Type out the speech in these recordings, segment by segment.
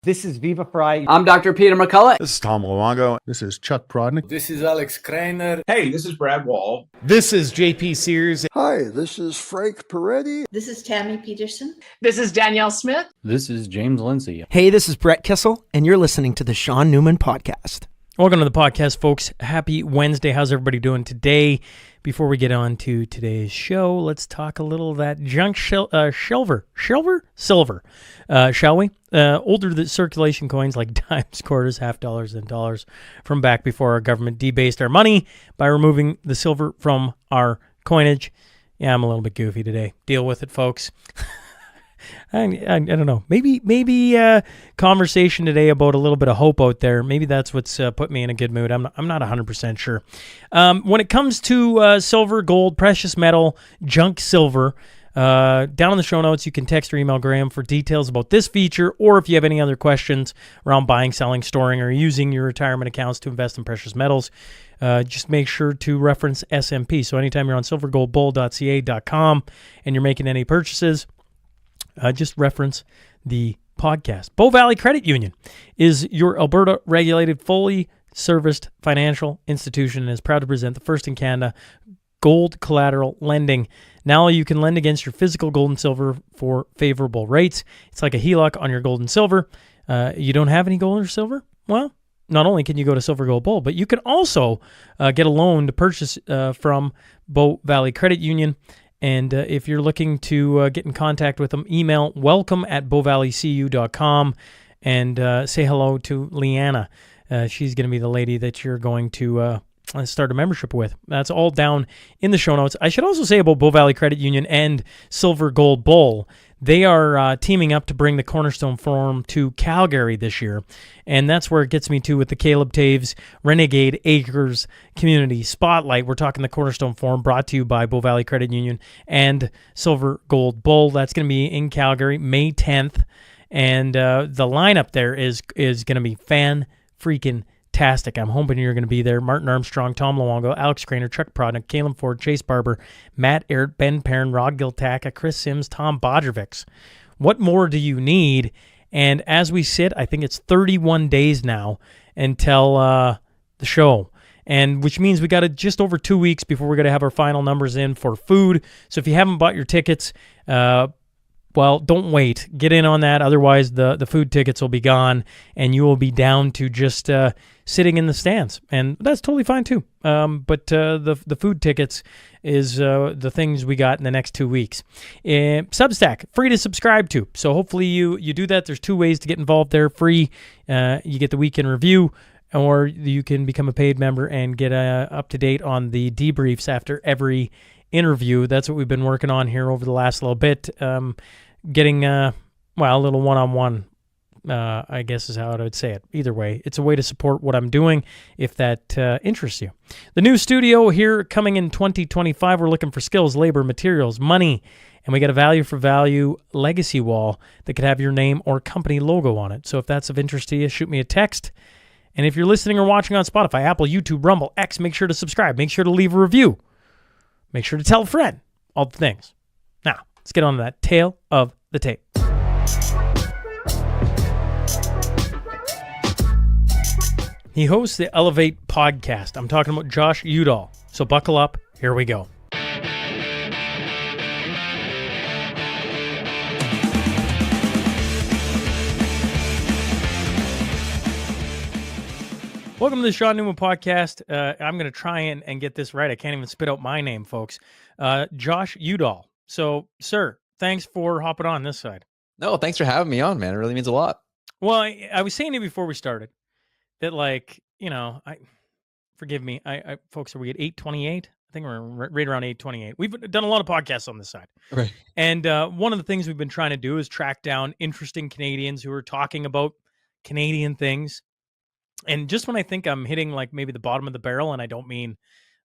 This is Viva Fry. I'm Dr. Peter McCullough. This is Tom Luongo. This is Chuck Prodnick. This is Alex Kreiner. Hey, this is Brad Wall. This is JP Sears. Hi, this is Frank Peretti. This is Tammy Peterson. This is Danielle Smith. This is James Lindsay. Hey, this is Brett Kissel, and you're listening to the Shaun Newman Podcast. Welcome to the podcast, folks. Happy Wednesday. How's everybody doing today? Before we get on to today's show, let's talk a little of that junk silver, shall we? Older circulation coins like dimes, quarters, half dollars, and dollars from back before our government debased our money by removing the silver from our coinage. Yeah, I'm a little bit goofy today. Deal with it, folks. I don't know. Maybe conversation today about a little bit of hope out there. Maybe that's what's put me in a good mood. I'm not 100% sure. When it comes to silver, gold, precious metal, junk silver, down in the show notes, you can text or email Grahame for details about this feature, or if you have any other questions around buying, selling, storing, or using your retirement accounts to invest in precious metals, just make sure to reference SMP. So anytime you're on silvergoldbull.ca.com and you're making any purchases, just reference the podcast. Bow Valley Credit Union is your Alberta-regulated, fully serviced financial institution and is proud to present the first in Canada gold collateral lending. Now you can lend against your physical gold and silver for favorable rates. It's like a HELOC on your gold and silver. You don't have any gold or silver? Well, not only can you go to Silver Gold Bull, but you can also get a loan to purchase from Bow Valley Credit Union. And if you're looking to get in contact with them, email welcome@bowvalleycu.com and say hello to Leanna. She's going to be the lady that you're going to start a membership with. That's all down in the show notes. I should also say about Bow Valley Credit Union and Silver Gold Bull, they are teaming up to bring the Cornerstone Forum to Calgary this year. And that's where it gets me to with the Caleb Taves Renegade Acres Community Spotlight. We're talking the Cornerstone Forum brought to you by Bow Valley Credit Union and Silver Gold Bull. That's going to be in Calgary May 10th. And the lineup there is going to be fan-freaking-tastic. I'm hoping you're going to be there. Martin Armstrong, Tom Luongo, Alex Kreiner, Chuck Prodnick, Caleb Ford, Chase Barber, Matt Ehret, Ben Perrin, Rod Giltaka, Chris Sims, Tom Bodrovics. What more do you need? And as we sit, I think it's 31 days now until the show, and which means we got just over 2 weeks before we're going to have our final numbers in for food. So if you haven't bought your tickets, well, don't wait. Get in on that. Otherwise, the food tickets will be gone, and you will be down to just sitting in the stands. And that's totally fine, too. But the food tickets is the things we got in the next 2 weeks. Substack, free to subscribe to. So hopefully you do that. There's 2 ways to get involved there. Free, you get the weekend review, or you can become a paid member and get up to date on the debriefs after every interview. That's what we've been working on here over the last little bit. Getting, a little one-on-one, I guess is how I would say it. Either way, it's a way to support what I'm doing if that interests you. The new studio here coming in 2025, we're looking for skills, labor, materials, money, and we got a value for value legacy wall that could have your name or company logo on it. So if that's of interest to you, shoot me a text. And if you're listening or watching on Spotify, Apple, YouTube, Rumble, X, make sure to subscribe. Make sure to leave a review. Make sure to tell a friend. All the things. Now, let's get on to that tail of the tape. He hosts the Elev8 Podcast. I'm talking about Josh Udall. So buckle up. Here we go. Welcome to the Shaun Newman Podcast. I'm going to try and get this right. I can't even spit out my name, folks. Josh Udall. So, sir, thanks for hopping on this side. No, thanks for having me on, man. It really means a lot. Well, I was saying it before we started that, forgive me, folks, are we at 828? I think we're right around 828. We've done a lot of podcasts on this side. Right. And one of the things we've been trying to do is track down interesting Canadians who are talking about Canadian things. And just when I think I'm hitting maybe the bottom of the barrel, and I don't mean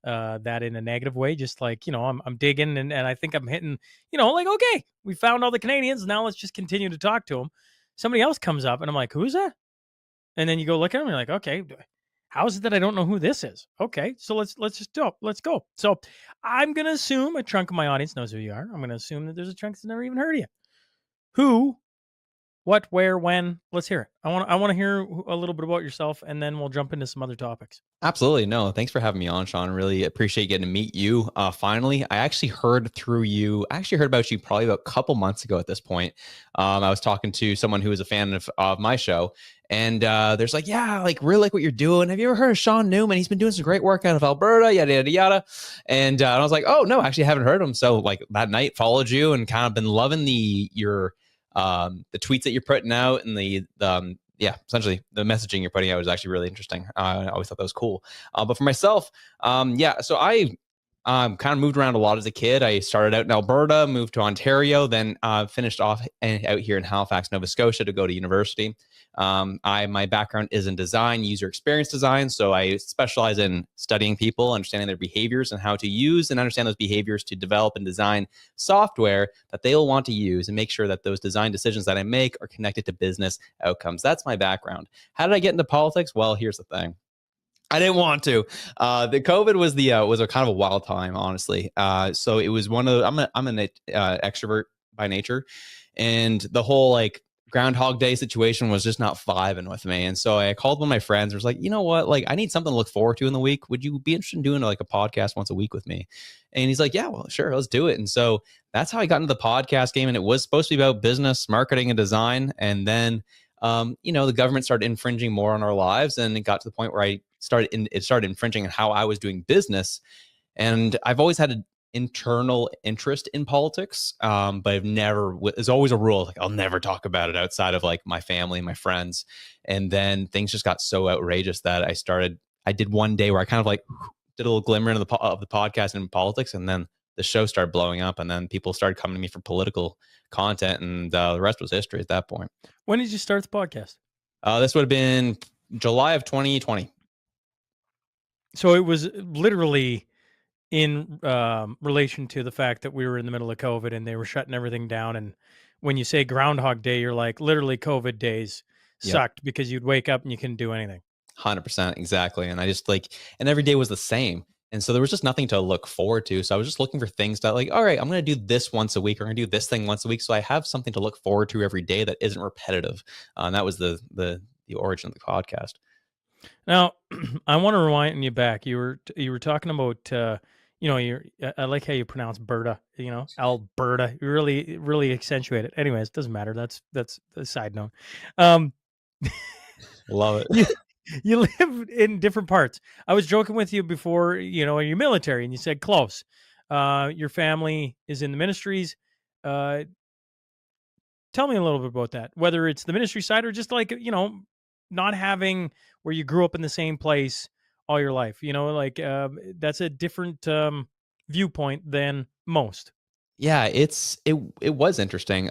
that in a negative way, just I'm digging and I think I'm hitting, okay, we found all the Canadians. Now let's just continue to talk to them. Somebody else comes up and I'm like, who's that? And then you go look at them and you're like, okay, how is it that I don't know who this is? Okay, so let's just do it. Let's go. So I'm going to assume a chunk of my audience knows who you are. I'm going to assume that there's a chunk that's never even heard of you. Who What, where, when? Let's hear it. I want to hear a little bit about yourself, and then we'll jump into some other topics. Absolutely. No, thanks for having me on, Shaun. Really appreciate getting to meet you. Finally, I actually heard about you probably about a couple months ago at this point. I was talking to someone who was a fan of my show, and there's like, yeah, like really like what you're doing. Have you ever heard of Shaun Newman? He's been doing some great work out of Alberta, yada, yada, yada. And I was like, oh, no, actually I haven't heard of him. So like that night followed you and kind of been loving the tweets that you're putting out and essentially the messaging you're putting out was actually really interesting. I always thought that was cool. But for myself, so I kind of moved around a lot as a kid. I started out in Alberta, moved to Ontario, then finished off out here in Halifax, Nova Scotia to go to university. My background is in design, user experience design. So I specialize in studying people, understanding their behaviors and how to use and understand those behaviors to develop and design software that they'll want to use and make sure that those design decisions that I make are connected to business outcomes. That's my background. How did I get into politics? Well, here's the thing. I didn't want to. The COVID was a kind of a wild time, honestly. So it was one of I'm an extrovert by nature, and the whole like Groundhog Day situation was just not vibing with me. And so I called one of my friends and was like, you know what? Like, I need something to look forward to in the week. Would you be interested in doing like a podcast once a week with me? And he's like, yeah, well, sure, let's do it. And so that's how I got into the podcast game. And it was supposed to be about business, marketing, and design. And then, the government started infringing more on our lives. And it got to the point where it started infringing on how I was doing business. And I've always had an internal interest in politics, but there's always a rule, like I'll never talk about it outside of like my family and my friends. And then things just got so outrageous that I did one day where I kind of like did a little glimmer of the podcast and politics. And then the show started blowing up and then people started coming to me for political content. And the rest was history at that point. When did you start the podcast? This would have been July of 2020. So it was literally in relation to the fact that we were in the middle of COVID and they were shutting everything down. And when you say Groundhog Day, you're like literally COVID days sucked because you'd wake up and you couldn't do anything. 100%. Exactly. And I just and every day was the same. And so there was just nothing to look forward to. So I was just looking for things that like, all right, I'm going to do this once a week, or I'm going to do this thing once a week. So I have something to look forward to every day that isn't repetitive. And that was the origin of the podcast. Now, I want to rewind you back. You were talking about, I like how you pronounce Berta, Alberta. You really accentuate it. Anyways, it doesn't matter. That's a side note. Love it. You live in different parts. I was joking with you before, you're military, and you said close. Your family is in the ministries. Tell me a little bit about that, whether it's the ministry side or just like, not having where you grew up in the same place all your life, that's a different viewpoint than most. Yeah, it was interesting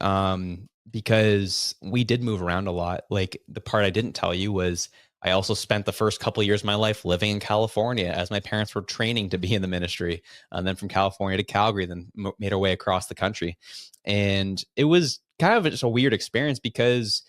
because we did move around a lot. Like the part I didn't tell you was I also spent the first couple of years of my life living in California as my parents were training to be in the ministry. And then from California to Calgary, then made our way across the country. And it was kind of just a weird experience because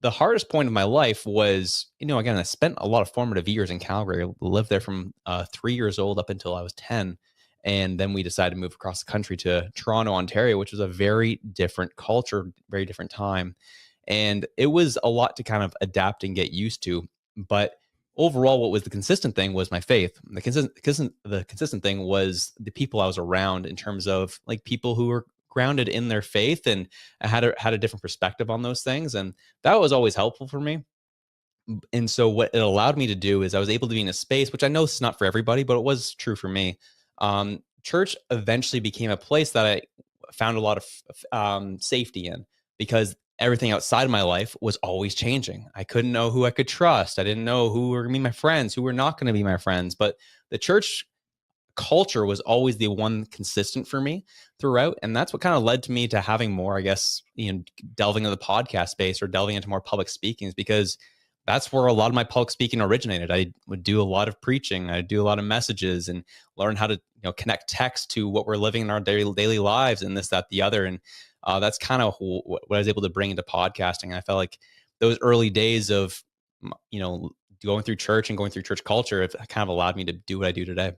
the hardest point of my life was, again, I spent a lot of formative years in Calgary. I lived there from 3 years old up until I was 10. And then we decided to move across the country to Toronto, Ontario, which was a very different culture, very different time. And it was a lot to kind of adapt and get used to. But overall, what was the consistent thing was my faith. The consistent thing was the people I was around in terms of like people who were grounded in their faith and had a different perspective on those things. And that was always helpful for me. And so what it allowed me to do is I was able to be in a space, which I know is not for everybody, but it was true for me. Church eventually became a place that I found a lot of safety in because everything outside of my life was always changing. I couldn't know who I could trust. I didn't know who were going to be my friends, who were not going to be my friends. But the church culture was always the one consistent for me throughout. And that's what kind of led to me to having more, I guess, delving into the podcast space or delving into more public speakings, because that's where a lot of my public speaking originated. I would do a lot of preaching. I'd do a lot of messages and learn how to connect text to what we're living in our daily lives and this, that, the other. And that's kind of what I was able to bring into podcasting. I felt like those early days of, going through church and going through church culture, it kind of allowed me to do what I do today.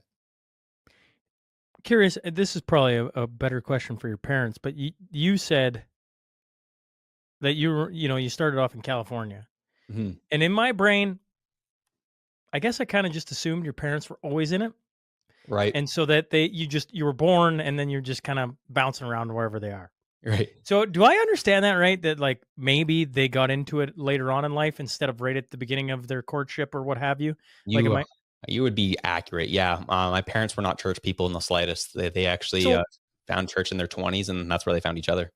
Curious, this is probably a better question for your parents, but you said that you started off in California. Mhm. And in my brain, I guess I kind of just assumed your parents were always in it. Right. And so that you were born and then you're just kind of bouncing around wherever they are. Right. So do I understand that right? That like maybe they got into it later on in life instead of right at the beginning of their courtship or what have you? Like, am You I you would be accurate. Yeah. My parents were not church people in the slightest. They actually so found church in their 20s, and that's where they found each other.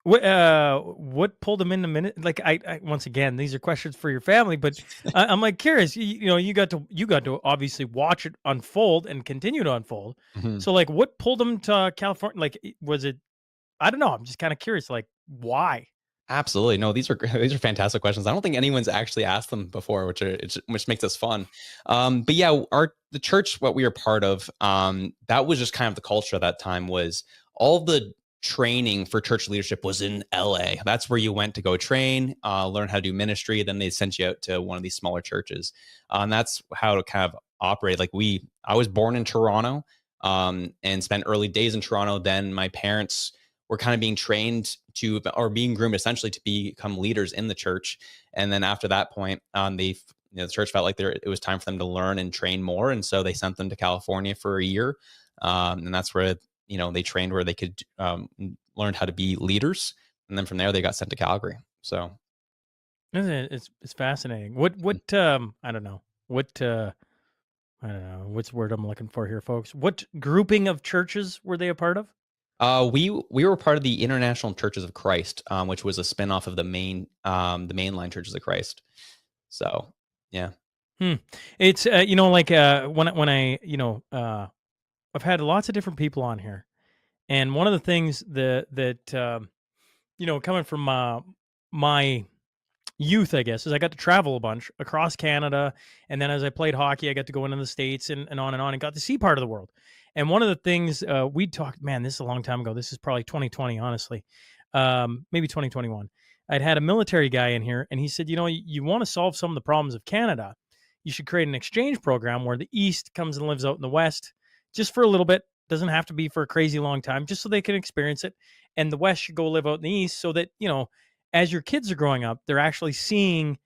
what pulled them in the minute? Like I once again, these are questions for your family, but I'm like curious. You got to obviously watch it unfold and continue to unfold. Mhm. So like, what pulled them to California? Like, was it? I don't know. I'm just kind of curious. Like, why? Absolutely. No, these are these are fantastic questions. I don't think anyone's actually asked them before, which makes us fun. But yeah, the church, what we were part of, that was just kind of the culture at that time. Was all the training for church leadership was in LA. That's where you went to go train, learn how to do ministry. Then they sent you out to one of these smaller churches. And that's how to kind of operate. I was born in Toronto, and spent early days in Toronto. Then my parents were kind of being trained to, or being groomed essentially to become leaders in the church. And then after that point, the church felt like it was time for them to learn and train more. And so they sent them to California for a year. And that's where, they trained where they could learn how to be leaders. And then from there, they got sent to Calgary. So Isn't it? It's fascinating. I don't know. I don't know. What's the word I'm looking for here, folks? What grouping of churches were they a part of? we were part of the International Churches of Christ, which was a spinoff of the mainline Churches of Christ. So yeah. It's when I I've had lots of different people on here, and one of the things that coming from my youth, I guess, is I got to travel a bunch across Canada. And then as I played hockey, I got to go into the States and on and got to see part of the world. And one of the things we talked, man, this is a long time ago. This is probably 2020, honestly, maybe 2021. I'd had a military guy in here and he said, you want to solve some of the problems of Canada. You should create an exchange program where the East comes and lives out in the West just for a little bit. Doesn't have to be for a crazy long time, just so they can experience it. And the West should go live out in the East so that, as your kids are growing up, they're actually seeing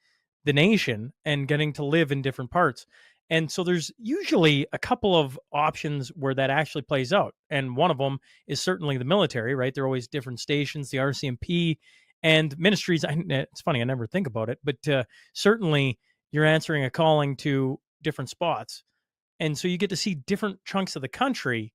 the nation and getting to live in different parts. And so there's usually a couple of options where that actually plays out. And one of them is certainly the military, right? There are always different stations, the RCMP and ministries. It's funny, I never think about it, but certainly you're answering a calling to different spots. And so you get to see different chunks of the country,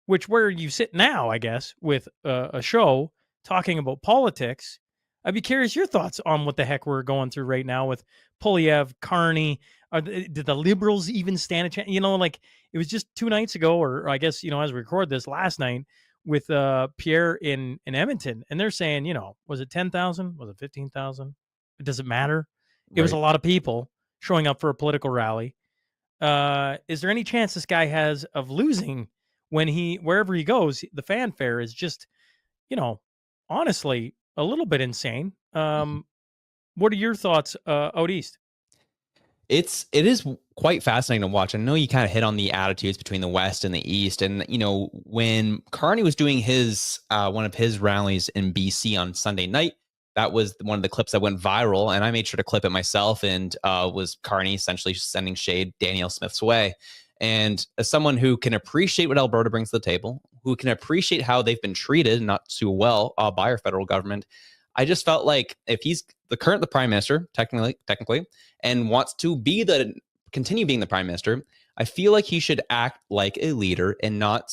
which where you sit now, I guess, with a show talking about politics. I'd be curious your thoughts on what the heck we're going through right now with Poilievre, Carney. Did the Liberals even stand a chance? It was just 2 nights ago, or I guess, as we record this, last night with Pierre in Edmonton. And they're saying, was it 10,000? Was it 15,000? It doesn't matter. It was a lot of people showing up for a political rally. Is there any chance this guy has of losing when wherever he goes? The fanfare is just, honestly, a little bit insane. What are your thoughts out east? It is quite fascinating to watch. I know you kind of hit on the attitudes between the West and the East. And, when Carney was doing his one of his rallies in BC on Sunday night, that was one of the clips that went viral. And I made sure to clip it myself, and was Carney essentially sending shade Danielle Smith's way. And as someone who can appreciate what Alberta brings to the table, who can appreciate how they've been treated not too well by our federal government, I just felt like if he's the prime minister, technically, and wants to continue being the prime minister, I feel like he should act like a leader and not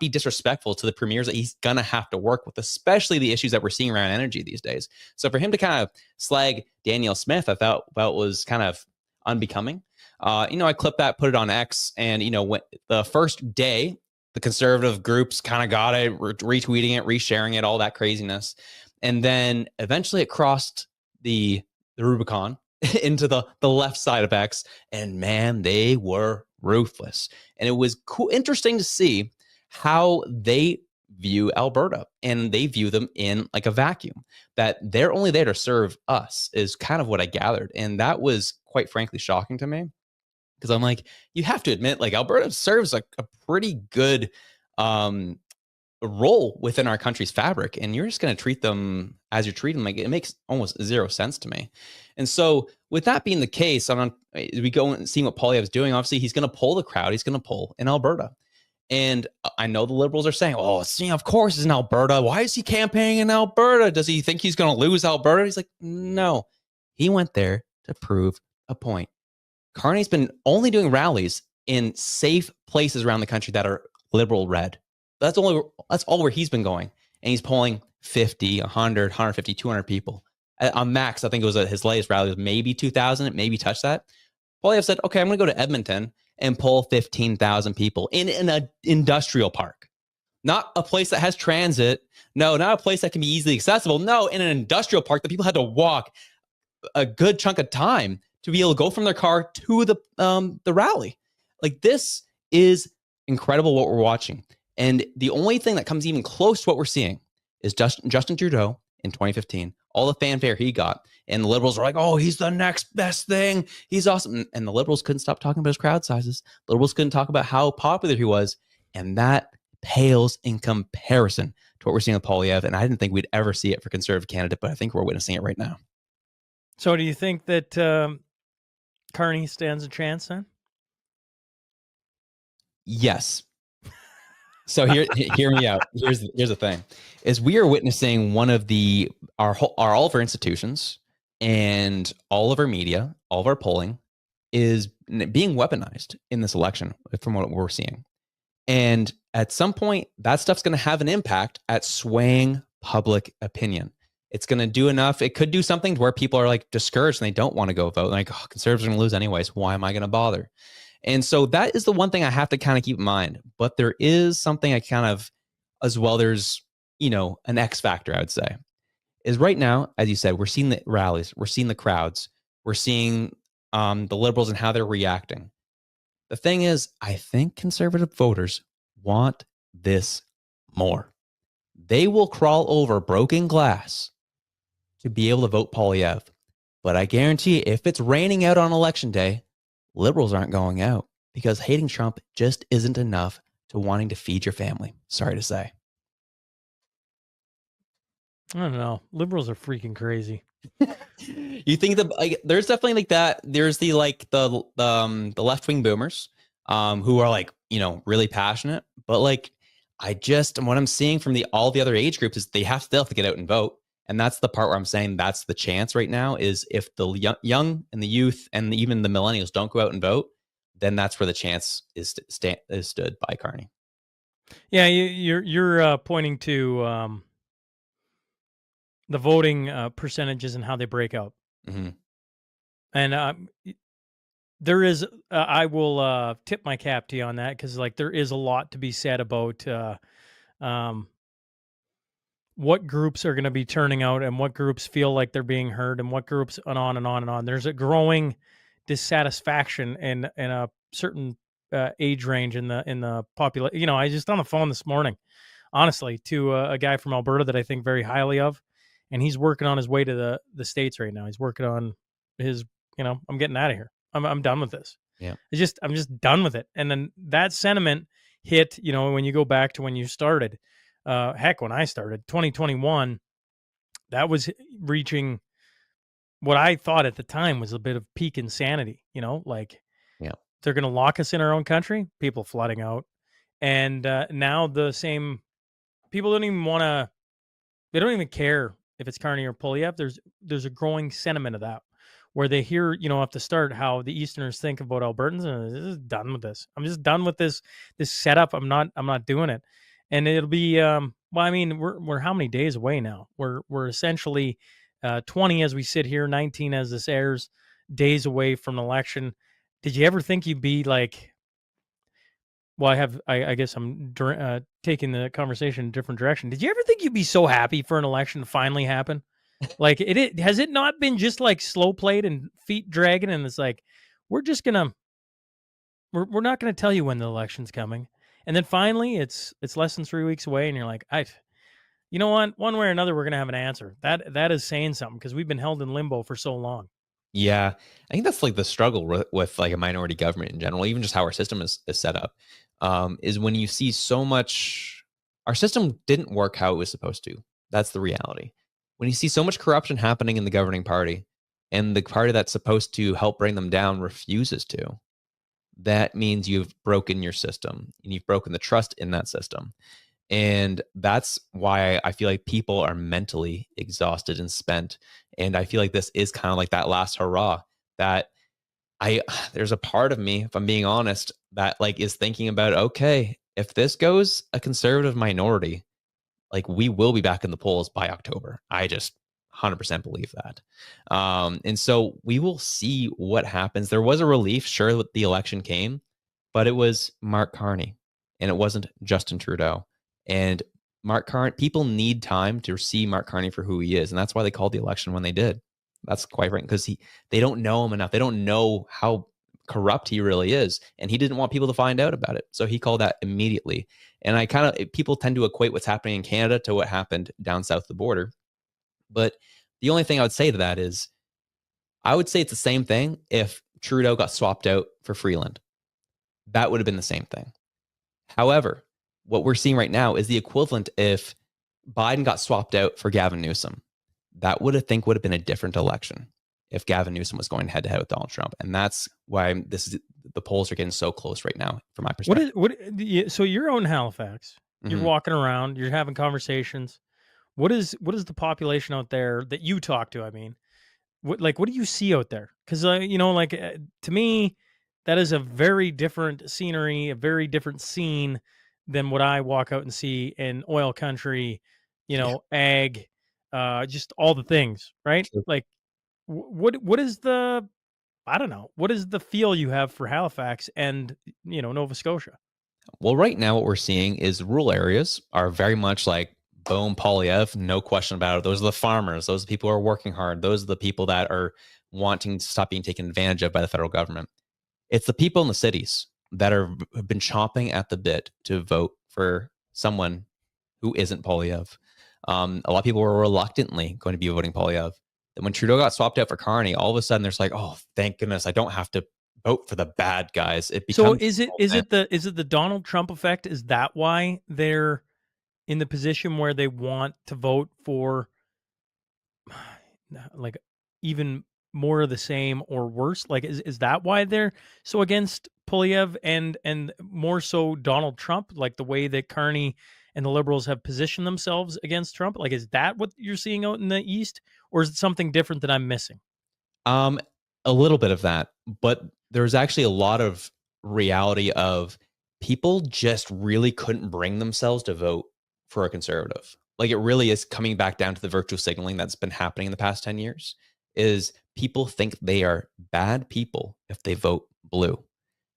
be disrespectful to the premiers that he's gonna have to work with, especially the issues that we're seeing around energy these days. So for him to kind of slag Danielle Smith, I felt was kind of unbecoming. I clipped that, put it on X, and when the first day, the conservative groups kind of got it, retweeting it, resharing it, all that craziness. And then eventually it crossed the Rubicon into the left side of X, and man, they were ruthless. And it was interesting to see how they view Alberta, and they view them in like a vacuum, that they're only there to serve us, is kind of what I gathered. And that was quite frankly shocking to me, because I'm like, you have to admit, like, Alberta serves a pretty good role within our country's fabric, and you're just going to treat them as you treat them. Like, it makes almost zero sense to me. And so with that being the case, we go and see what Poilievre's doing. Obviously, he's going to pull the crowd. He's going to pull in Alberta. And I know the Liberals are saying, oh, of course it's in Alberta. Why is he campaigning in Alberta? Does he think he's going to lose Alberta? He's like, no, he went there to prove a point. Carney's been only doing rallies in safe places around the country that are Liberal red. That's all where he's been going. And he's polling 50, 100, 150, 200 people. On max, I think it was his latest rally was maybe 2,000. It maybe touched that. Poilievre said, okay, I'm going to go to Edmonton and poll 15,000 people in an industrial park. Not a place that has transit. No, not a place that can be easily accessible. No, in an industrial park that people had to walk a good chunk of time to be able to go from their car to the rally. Like, this is incredible what we're watching. And the only thing that comes even close to what we're seeing is Justin Trudeau in 2015. All the fanfare he got. And the Liberals are like, oh, he's the next best thing. He's awesome. And the Liberals couldn't stop talking about his crowd sizes. The Liberals couldn't talk about how popular he was. And that pales in comparison to what we're seeing with Poilievre. And I didn't think we'd ever see it for Conservative candidate, but I think we're witnessing it right now. So do you think that Carney stands a chance then? Yes. So hear me out. Here's the thing: is we are witnessing one of all of our institutions and all of our media, all of our polling is being weaponized in this election from what we're seeing. And at some point, that stuff's going to have an impact at swaying public opinion. It's going to do enough. It could do something to where people are like discouraged and they don't want to go vote. Like, oh, Conservatives are going to lose anyways. Why am I going to bother? And so that is the one thing I have to kind of keep in mind. But there is something I kind of, as well, there's, an X factor, I would say, is right now, as you said, we're seeing the rallies, we're seeing the crowds, we're seeing the Liberals and how they're reacting. The thing is, I think Conservative voters want this more. They will crawl over broken glass to be able to vote Poilievre. But I guarantee you, if it's raining out on election day, Liberals aren't going out because hating Trump just isn't enough to wanting to feed your family. Sorry to say. I don't know. Liberals are freaking crazy. You think there's definitely like that. There's the left-wing boomers who are like, really passionate. But like, what I'm seeing from all the other age groups is they still have to get out and vote. And that's the part where I'm saying that's the chance right now is if the young and the youth and even the millennials don't go out and vote, then that's where the chance is stood by Carney. Yeah, you're pointing to the voting percentages and how they break out. Mm-hmm. And there is, I will tip my cap to you on that because like there is a lot to be said about what groups are going to be turning out and what groups feel like they're being heard and what groups and on and on and on. There's a growing dissatisfaction in a certain age range in the population. I just on the phone this morning, honestly, to a guy from Alberta that I think very highly of, and he's working on his way to the States right now. He's working on his, I'm getting out of here. I'm done with this. Yeah. I'm just done with it. And then that sentiment hit, when you go back to when you started, when I started 2021, that was reaching what I thought at the time was a bit of peak insanity, yeah, they're going to lock us in our own country, people flooding out. And now the same people they don't even care if it's Carney or Poilievre. There's a growing sentiment of that where they hear, at the start how the Easterners think about Albertans, and I'm just done with this. I'm just done with this setup. I'm not doing it. And it'll be, we're how many days away now? We're essentially 20 as we sit here, 19 as this airs, days away from an election. Did you ever think you'd be like, well, I guess I'm taking the conversation in a different direction. Did you ever think you'd be so happy for an election to finally happen? Like has it not been just like slow played and feet dragging? And it's like, we're not going to tell you when the election's coming. And then finally it's less than 3 weeks away. And you're like, you know what? One way or another, we're going to have an answer. That is saying something because we've been held in limbo for so long. Yeah, I think that's like the struggle with like a minority government in general, even just how our system is set up, is when you see so much our system didn't work how it was supposed to. That's the reality. When you see so much corruption happening in the governing party and the party that's supposed to help bring them down refuses to, that means you've broken your system and you've broken the trust in that system. And that's why I feel like people are mentally exhausted and spent. And I feel like this is kind of like that last hurrah that there's a part of me, if I'm being honest, that like is thinking about, okay, if this goes a conservative minority, like we will be back in the polls by October. I just 100% believe that. And so we will see what happens. There was a relief, sure, that the election came, but it was Mark Carney and it wasn't Justin Trudeau. And Mark Carney, people need time to see Mark Carney for who he is. And that's why they called the election when they did. That's quite right, because they don't know him enough. They don't know how corrupt he really is. And he didn't want people to find out about it. So he called that immediately. And people tend to equate what's happening in Canada to what happened down south of the border. But the only thing I would say to that is, I would say it's the same thing if Trudeau got swapped out for Freeland. That would have been the same thing. However, what we're seeing right now is the equivalent if Biden got swapped out for Gavin Newsom. That would have been a different election if Gavin Newsom was going head to head with Donald Trump. And that's why the polls are getting so close right now, from my perspective. So you're out in Halifax. You're Mhm. walking around. You're having conversations. What is the population out there that you talk to? I mean, what do you see out there? Because to me, that is a very different scenery, a very different scene than what I walk out and see in oil country, ag, just all the things, right? Sure. Like, what is the, I don't know, what is the feel you have for Halifax and Nova Scotia? Well, right now what we're seeing is rural areas are very much like boom, Polyev, no question about it. Those are the farmers. Those are the people who are working hard. Those are the people that are wanting to stop being taken advantage of by the federal government. It's the people in the cities that have been chomping at the bit to vote for someone who isn't Polyev. A lot of people were reluctantly going to be voting Polyev. And when Trudeau got swapped out for Carney, all of a sudden there's like, oh, thank goodness, I don't have to vote for the bad guys. So is it the Donald Trump effect? Is that why they're in the position where they want to vote for like even more of the same or worse? Like, is that why they're so against Polyev and more so Donald Trump, like the way that Carney and the Liberals have positioned themselves against Trump? Like, is that what you're seeing out in the East, or is it something different that I'm missing? A little bit of that, but there's actually a lot of reality of people just really couldn't bring themselves to vote for a conservative. Like, it really is coming back down to the virtue signaling that's been happening in the past 10 years is people think they are bad people if they vote blue.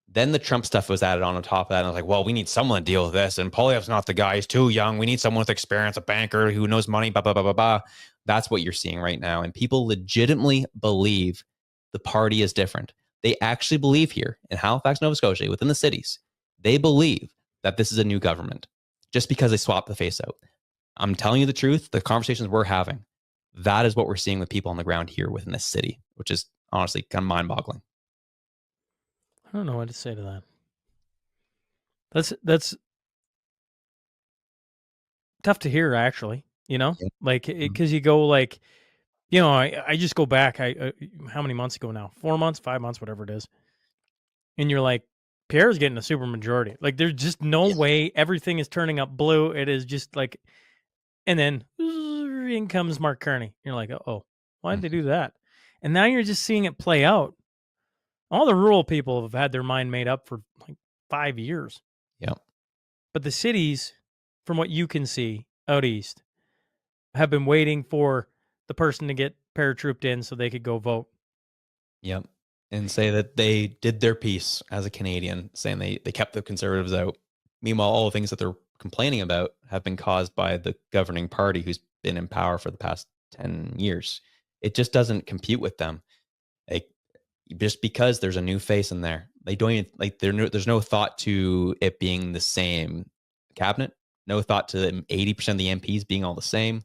Then the Trump stuff was added on top of that. And I was like, well, we need someone to deal with this. And Poilievre's not the guy. He's too young. We need someone with experience, a banker who knows money, blah, blah, blah, blah, blah. That's what you're seeing right now. And people legitimately believe the party is different. They actually believe here in Halifax, Nova Scotia, within the cities, they believe that this is a new government just because they swapped the face out. I'm telling you the truth. The conversations we're having, that is what we're seeing with people on the ground here within this city, which is honestly kind of mind-boggling. I don't know what to say to that. That's tough to hear, actually. Like, because you go like, I just go back. How many months ago now? 4 months, 5 months, whatever it is. And you're like, Pierre's getting a super majority. Like, there's just no way everything is turning up blue. It is just like, and then in comes Mark Carney. You're like, oh, why did they do that? And now you're just seeing it play out. All the rural people have had their mind made up for like 5 years. Yeah. But the cities, from what you can see out east, have been waiting for the person to get paratrooped in so they could go vote. Yep. And say that they did their piece as a Canadian, saying they kept the Conservatives out. Meanwhile, all the things that they're complaining about have been caused by the governing party who's been in power for the past 10 years. It just doesn't compute with them. Like, just because there's a new face in there, they don't even like. There's no thought to it being the same cabinet. No thought to 80% of the MPs being all the same.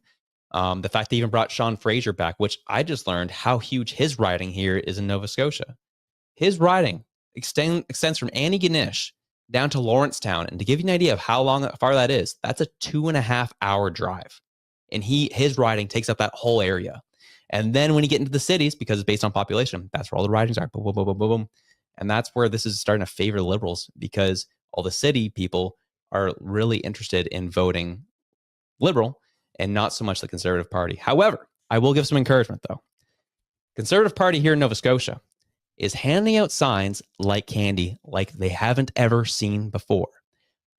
The fact they even brought Shaun Fraser back, which I just learned how huge his riding here is in Nova Scotia. His riding extends from Antigonish down to Lawrencetown. And to give you an idea of how far that is, that's a 2.5-hour drive. And his riding takes up that whole area. And then when you get into the cities, because it's based on population, that's where all the ridings are. Boom, boom, boom, boom, boom, boom. And that's where this is starting to favor Liberals, because all the city people are really interested in voting Liberal and not so much the Conservative Party. However, I will give some encouragement, though. Conservative Party here in Nova Scotia is handing out signs like candy, like they haven't ever seen before.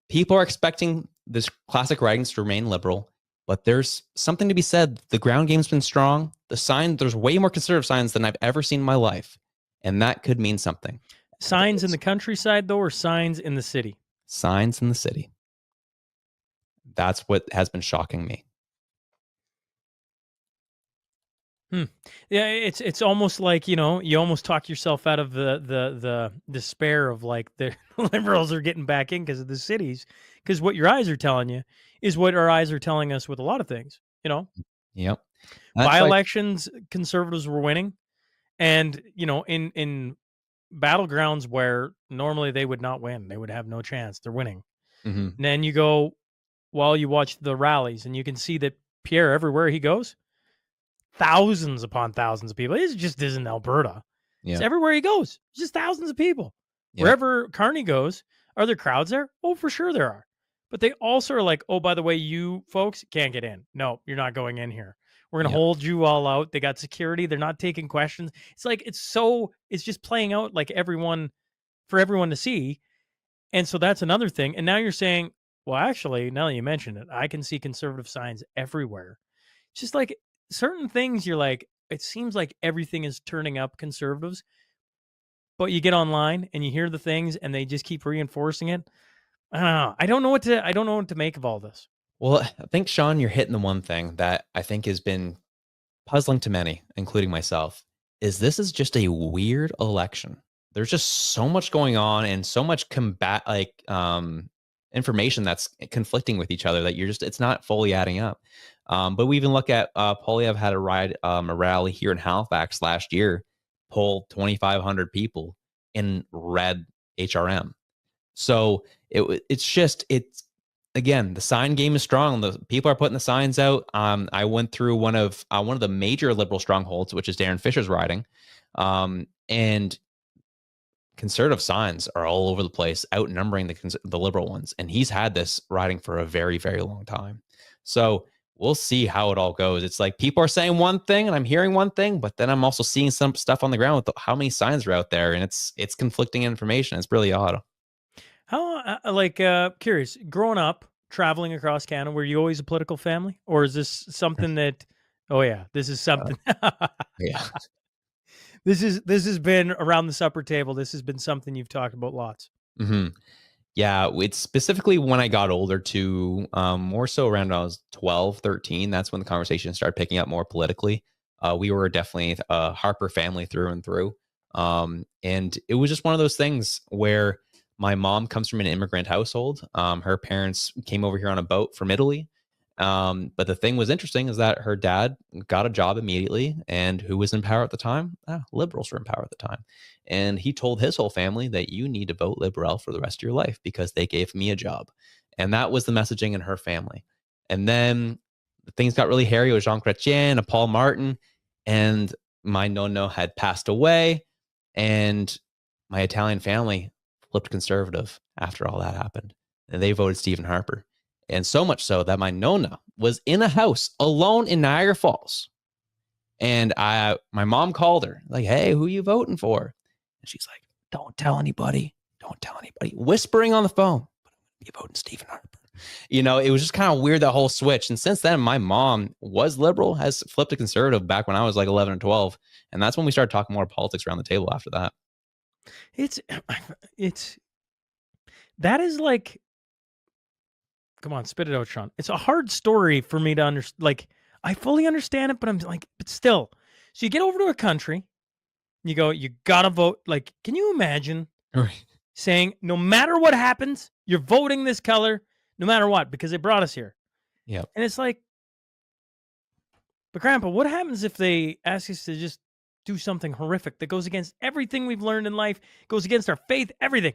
People are expecting this classic ridings to remain Liberal, but there's something to be said. The ground game's been strong. There's way more Conservative signs than I've ever seen in my life, and that could mean something. Signs in the countryside, though, or signs in the city? Signs in the city. That's what has been shocking me. Yeah, it's almost like, you almost talk yourself out of the despair of like the Liberals are getting back in because of the cities, because what your eyes are telling you is what our eyes are telling us with a lot of things. Yep. By elections, Conservatives were winning, and in battlegrounds where normally they would not win, they would have no chance, they're winning. Mm-hmm. And then you go, you watch the rallies, and you can see that Pierre, everywhere he goes, thousands upon thousands of people. It just isn't Alberta. Yeah. It's everywhere he goes. It's just thousands of people. Yeah. Wherever Carney goes, are there crowds there? Oh, for sure there are. But they also are like, oh, by the way, you folks can't get in. No, you're not going in here. We're going to hold you all out. They got security. They're not taking questions. It's like, it's just playing out like for everyone to see. And so that's another thing. And now you're saying, well, actually, now that you mention it, I can see Conservative signs everywhere. It's just like, certain things you're like, it seems like everything is turning up Conservatives, but you get online and you hear the things and they just keep reinforcing it. I don't know. I don't know what to make of all this. Well, I think, Shaun, you're hitting the one thing that I think has been puzzling to many, including myself, is this is just a weird election. There's just so much going on and so much information that's conflicting with each other that it's not fully adding up. But we even look at Poilievre had a rally here in Halifax last year, polled 2,500 people in red HRM. So it's again, the sign game is strong. The people are putting the signs out. I went through one of the major Liberal strongholds, which is Darren Fisher's riding, and Conservative signs are all over the place, outnumbering the Liberal ones. And he's had this riding for a very, very long time. So we'll see how it all goes. It's like people are saying one thing and I'm hearing one thing, but then I'm also seeing some stuff on the ground with how many signs are out there, and it's conflicting information. It's really odd. How, curious, growing up, traveling across Canada, were you always a political family? Or is this something that, this is something. Yeah. This has been around the supper table. This has been something you've talked about lots. Mm-hmm. Yeah, it's specifically when I got older too, more so around when I was 12, 13. That's when the conversation started picking up more politically. We were definitely a Harper family through and through. And it was just one of those things where my mom comes from an immigrant household. Her parents came over here on a boat from Italy. But the thing was interesting is that her dad got a job immediately, and who was in power at the time? Liberals were in power at the time. And he told his whole family that you need to vote Liberal for the rest of your life because they gave me a job. And that was the messaging in her family. And then things got really hairy with Jean Chrétien and Paul Martin, and my nono had passed away, and my Italian family flipped Conservative after all that happened. And they voted Stephen Harper. And so much so that my nonna was in a house alone in Niagara Falls. And my mom called her like, hey, who are you voting for? And she's like, don't tell anybody. Don't tell anybody. Whispering on the phone, but I'm going to be voting Stephen Harper. It was just kind of weird, that whole switch. And since then, my mom was Liberal, has flipped to Conservative back when I was like 11 or 12. And that's when we started talking more politics around the table after that. That is like, come on, spit it out, Shaun. It's a hard story for me to understand. Like, I fully understand it, but I'm like, but still. So you get over to a country, you go, you gotta vote. Like, can you imagine saying, no matter what happens, you're voting this color, no matter what, because they brought us here. Yeah. And it's like, but Grandpa, what happens if they ask us to just do something horrific that goes against everything we've learned in life, goes against our faith, everything?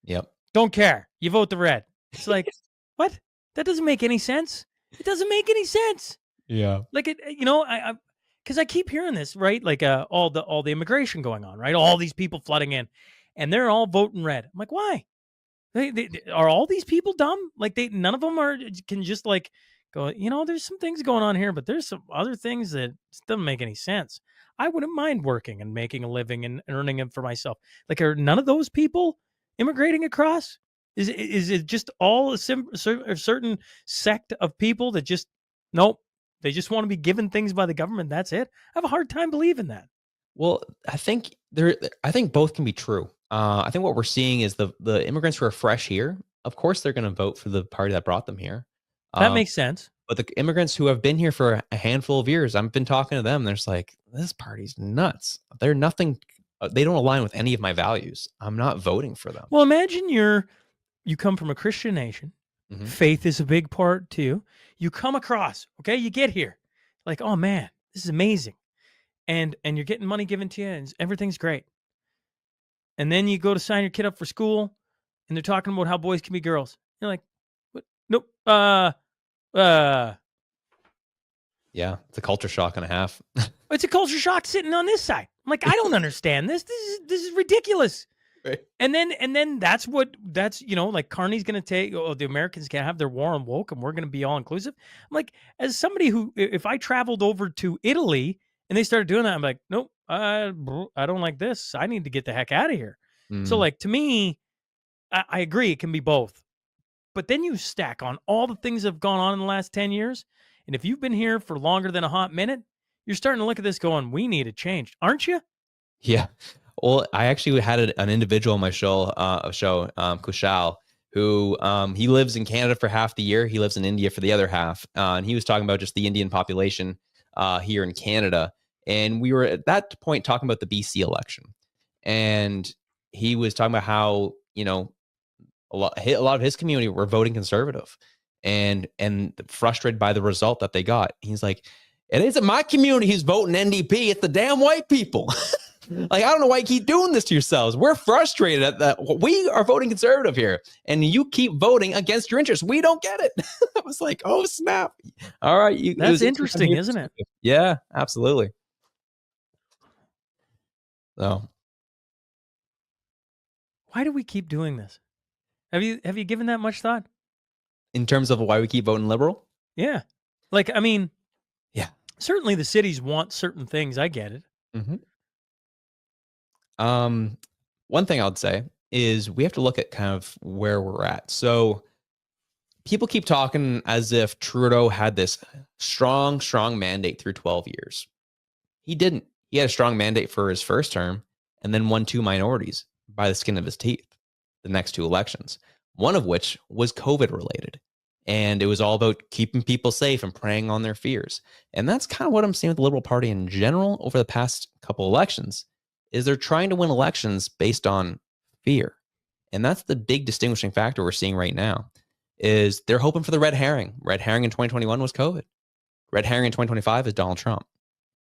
Yep. don't care. You vote the red. It's like, what? That doesn't make any sense. It doesn't make any sense. Yeah. Like it, because I keep hearing this, right? Like all the immigration going on, right? All these people flooding in, and they're all voting red. I'm like, why? They are all these people dumb? Like none of them can just like go. There's some things going on here, but there's some other things that just doesn't make any sense. I wouldn't mind working and making a living and earning it for myself. Like, are none of those people immigrating across? Is it just all a certain sect of people that just nope? They just want to be given things by the government. That's it. I have a hard time believing that. Well, I think both can be true. I think what we're seeing is the immigrants who are fresh here. Of course, they're going to vote for the party that brought them here. That makes sense. But the immigrants who have been here for a handful of years, I've been talking to them. They're just like, this party's nuts. They're nothing. They don't align with any of my values. I'm not voting for them. Well, imagine you come from a Christian nation. Mm-hmm. Faith is a big part too. You come across, okay, you get here, like, oh man, this is amazing, and you're getting money given to you, and everything's great. And then you go to sign your kid up for school, and they're talking about how boys can be girls. You're like, what? Nope. Yeah, it's a culture shock and a half. It's a culture shock sitting on this side. I'm like, I don't understand this. This is ridiculous. Right. And then that's like Carney's going to take, the Americans can have their war on woke and we're going to be all inclusive. I'm like, as somebody who, if I traveled over to Italy and they started doing that, I'm like, nope, I don't like this. I need to get the heck out of here. So like, to me, I agree. It can be both, but then you stack on all the things that have gone on in the last 10 years. And if you've been here for longer than a hot minute, you're starting to look at this going, we need a change. Aren't you? Yeah. Well, I actually had an individual on my show, Kushal, who he lives in Canada for half the year. He lives in India for the other half. And he was talking about just the Indian population here in Canada. And we were at that point talking about the BC election. And he was talking about how, a lot of his community were voting conservative and frustrated by the result that they got. He's like, it isn't my community who's voting NDP. It's the damn white people. Like, I don't know why you keep doing this to yourselves. We're frustrated at that. We are voting conservative here, and you keep voting against your interests. We don't get it. I was like, oh, snap. All right. That's interesting, isn't it? Yeah, absolutely. So, why do we keep doing this? Have you given that much thought? In terms of why we keep voting liberal? Yeah. Like, I mean, yeah. Certainly the cities want certain things. I get it. Mm-hmm. One thing I would say is we have to look at kind of where we're at. So people keep talking as if Trudeau had this strong mandate through 12 years. He didn't. He had a strong mandate for his first term and then won 2 minorities by the skin of his teeth the next 2 elections, one of which was COVID related. And it was all about keeping people safe and preying on their fears. And that's kind of what I'm seeing with the Liberal Party in general over the past couple elections, is they're trying to win elections based on fear. And that's the big distinguishing factor we're seeing right now, is they're hoping for the red herring. Red herring in 2021 was COVID. Red herring in 2025 is Donald Trump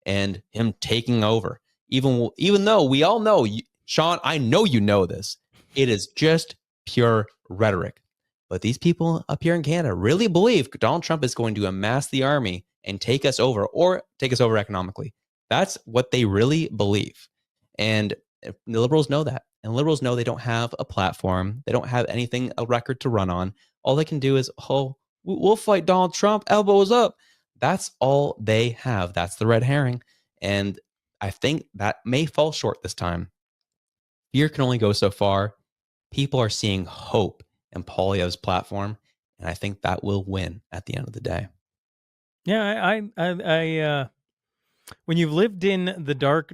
and him taking over. Even though we all know, Shaun, I know you know this, it is just pure rhetoric. But these people up here in Canada really believe Donald Trump is going to amass the army and take us over, or take us over economically. That's what they really believe. And the Liberals know that. And Liberals know they don't have a platform. They don't have anything, a record to run on. All they can do is, we'll fight Donald Trump, elbows up. That's all they have. That's the red herring. And I think that may fall short this time. Fear can only go so far. People are seeing hope in Poilievre's platform, and I think that will win at the end of the day. Yeah, I when you've lived in the dark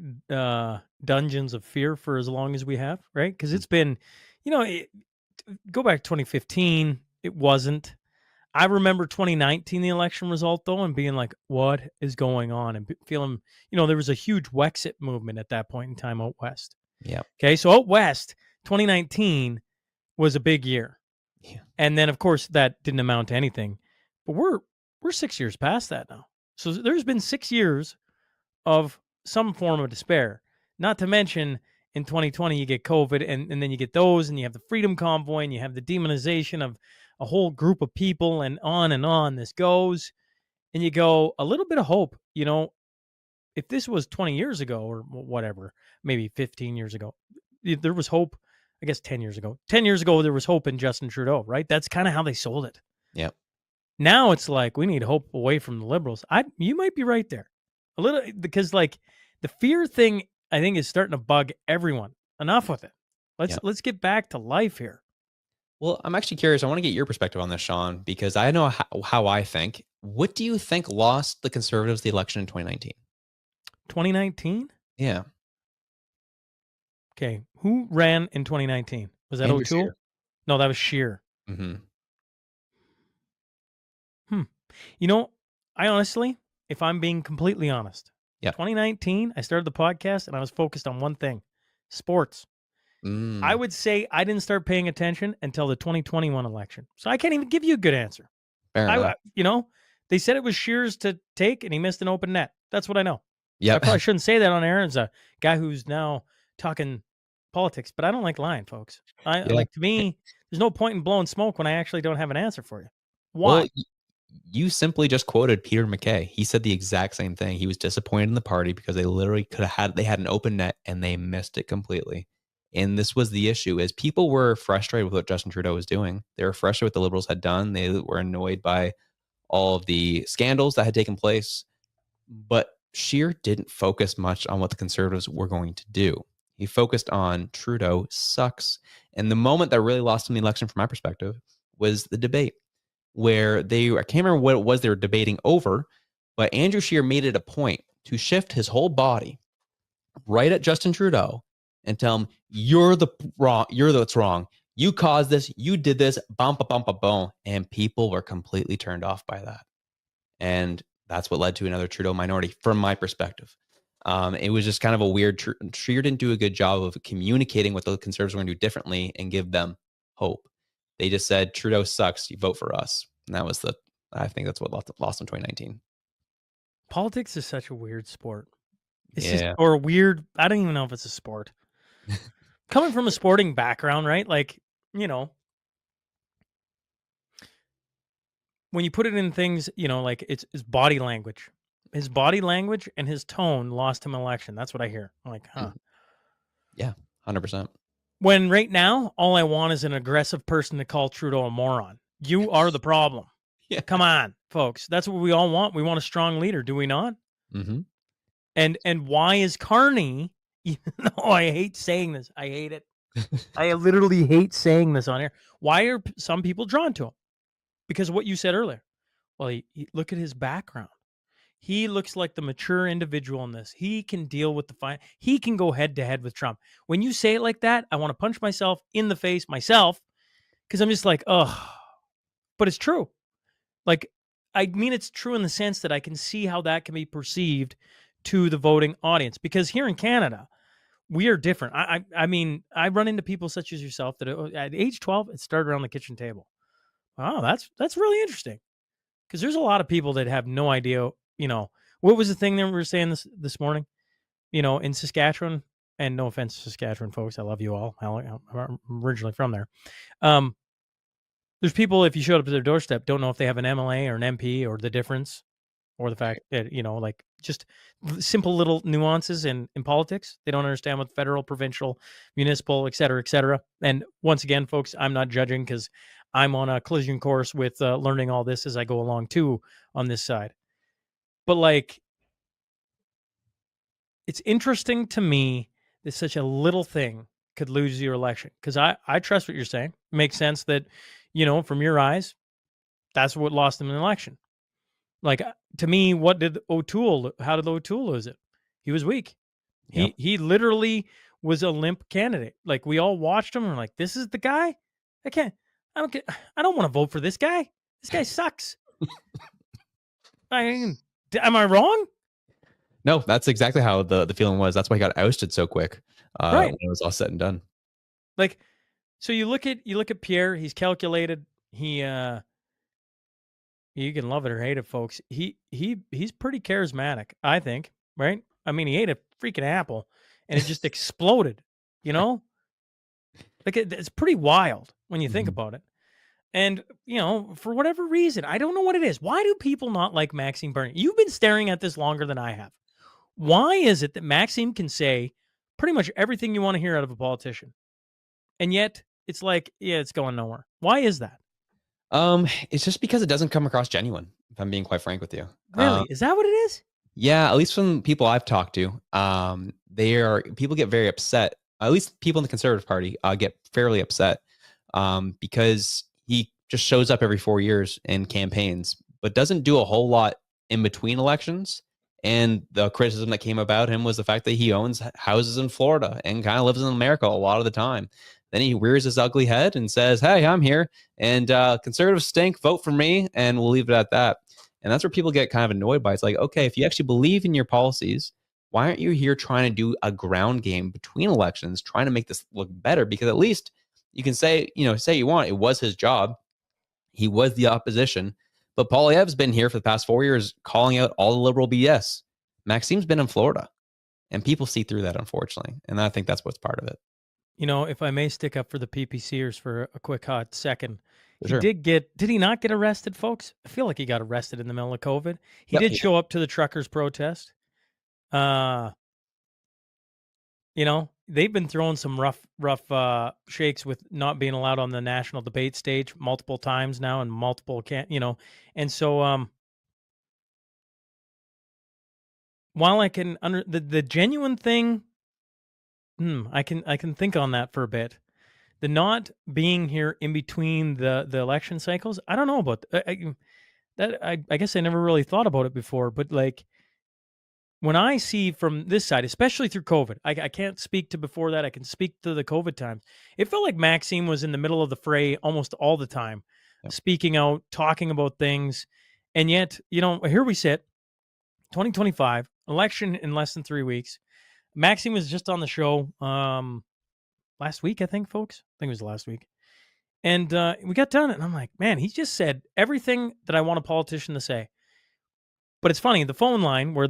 dungeons of fear for as long as we have, right? Because it's been, go back to 2015, it wasn't. I remember 2019, the election result, though, and being like, what is going on? And feeling, there was a huge Wexit movement at that point in time out west. Yeah. Okay, so out west, 2019 was a big year. Yeah. And then, of course, that didn't amount to anything. But we're 6 years past that now. So there's been 6 years of some form of despair. Not to mention in 2020 you get COVID, and then you get those, and you have the Freedom Convoy, and you have the demonization of a whole group of people, and on this goes. And you go, a little bit of hope, if this was 20 years ago or whatever, maybe 15 years ago, there was hope. I guess 10 years ago. 10 years ago, there was hope in Justin Trudeau, right? That's kind of how they sold it. Yep. Now it's like, we need hope away from the Liberals. You might be right there. A little, because like the fear thing, I think, is starting to bug everyone. Enough with it. Let's get back to life here. Well, I'm actually curious. I want to get your perspective on this, Shaun, because I know how I think. What do you think lost the Conservatives the election in 2019? 2019? Yeah. Okay. Who ran in 2019? Was that Andrew O'Toole? Scheer. No, that was Scheer. Mm-hmm. I honestly, if I'm being completely honest, 2019, I started the podcast and I was focused on one thing, sports. I would say I didn't start paying attention until the 2021 election. So I can't even give you a good answer. Fair enough. They said it was Scheer's to take and he missed an open net. That's what I know. Yep. I probably shouldn't say that on air as a guy who's now talking politics, but I don't like lying, folks. To me, there's no point in blowing smoke when I actually don't have an answer for you. Why? Well, you simply just quoted Peter MacKay. He said the exact same thing. He was disappointed in the party because they literally they had an open net and they missed it completely. And this was the issue, is people were frustrated with what Justin Trudeau was doing. They were frustrated with what the Liberals had done. They were annoyed by all of the scandals that had taken place. But Scheer didn't focus much on what the Conservatives were going to do. He focused on Trudeau sucks. And the moment that really lost him the election, from my perspective, was the debate where I can't remember what it was they were debating over, but Andrew Scheer made it a point to shift his whole body right at Justin Trudeau and tell him, you're what's wrong. You caused this. You did this. Bump, bump, bump, boom. And people were completely turned off by that. And that's what led to another Trudeau minority, from my perspective. It was just kind of a weird. Scheer didn't do a good job of communicating what the Conservatives were going to do differently and give them hope. They just said, Trudeau sucks. You vote for us. And that was I think that's what lost in 2019. Politics is such a weird sport. It's Yeah. just, or weird. I don't even know if it's a sport. Coming from a sporting background, right? Like, when you put it in things, like it's body language. His body language and his tone lost him an election. That's what I hear. I'm like, huh. Yeah, 100%. When right now, all I want is an aggressive person to call Trudeau a moron. You are the problem. Yeah. Come on, folks. That's what we all want. We want a strong leader, do we not? Mm-hmm. And why is Carney, even though I hate saying this, I hate it. I literally hate saying this on air. Why are some people drawn to him? Because of what you said earlier. Well, look at his background. He looks like the mature individual in this. He can deal with he can go head to head with Trump. When you say it like that, I want to punch myself in the face myself, because I'm just like, oh, but it's true. Like, I mean, it's true in the sense that I can see how that can be perceived to the voting audience, because here in Canada, we are different. I mean, I run into people such as yourself that at age 12, it started around the kitchen table. Wow, that's really interesting, because there's a lot of people that have no idea. What was the thing that we were saying this morning? In Saskatchewan, and no offense to Saskatchewan folks, I love you all. I'm originally from there. There's people, if you showed up at their doorstep, don't know if they have an MLA or an MP, or the difference, or the fact that, like just simple little nuances in politics. They don't understand what federal, provincial, municipal, et cetera, et cetera. And once again, folks, I'm not judging, because I'm on a collision course with learning all this as I go along too on this side. But like, it's interesting to me that such a little thing could lose your election. Because I trust what you're saying. It makes sense that, from your eyes, that's what lost him an election. Like, to me, how did O'Toole lose it? He was weak. Yep. He literally was a limp candidate. Like, we all watched him and we're like, this is the guy? I don't want to vote for this guy. This guy sucks. Am I wrong? No, that's exactly how the feeling was. That's why he got ousted so quick right. when it was all said and done. Like, so you look at Pierre. He's calculated. You can love it or hate it, folks. He's pretty charismatic, I think. Right? I mean, he ate a freaking apple and it just exploded. you know? Like, it's pretty wild when you think Mhm. about it. And, for whatever reason, I don't know what it is. Why do people not like Maxime Bernier? You've been staring at this longer than I have. Why is it that Maxime can say pretty much everything you want to hear out of a politician? And yet it's like, yeah, it's going nowhere. Why is that? It's just because it doesn't come across genuine, if I'm being quite frank with you. Really? Is that what it is? Yeah, at least from people I've talked to, people get very upset. At least people in the Conservative Party get fairly upset because he just shows up every 4 years in campaigns, but doesn't do a whole lot in between elections. And the criticism that came about him was the fact that he owns houses in Florida and kind of lives in America a lot of the time. Then he rears his ugly head and says, "Hey, I'm here, and conservatives stink. Vote for me," and we'll leave it at that. And that's where people get kind of annoyed by. It's like, okay, if you actually believe in your policies, why aren't you here trying to do a ground game between elections, trying to make this look better? Because at least you can say you want, it was his job. He was the opposition. But Poilievre's been here for the past 4 years calling out all the liberal BS. Maxime's been in Florida. And people see through that, unfortunately. And I think that's what's part of it. If I may stick up for the PPCers for a quick hot second. For He sure. did he not get arrested, folks? I feel like he got arrested in the middle of COVID. He Yep. did show up to the truckers' protest. They've been throwing some rough shakes with not being allowed on the national debate stage multiple times now, and multiple and so while I can under the genuine thing, I can think on that for a bit. The not being here in between the election cycles, I don't know about that. I guess I never really thought about it before, but like when I see from this side, especially through COVID, I can't speak to before that. I can speak to the COVID times. It felt like Maxime was in the middle of the fray almost all the time, Yep. speaking out, talking about things. And yet, here we sit, 2025, election in less than 3 weeks. Maxime was just on the show last week, I think, folks. I think it was last week. And we got done, and I'm like, man, he just said everything that I want a politician to say. But it's funny, the phone line where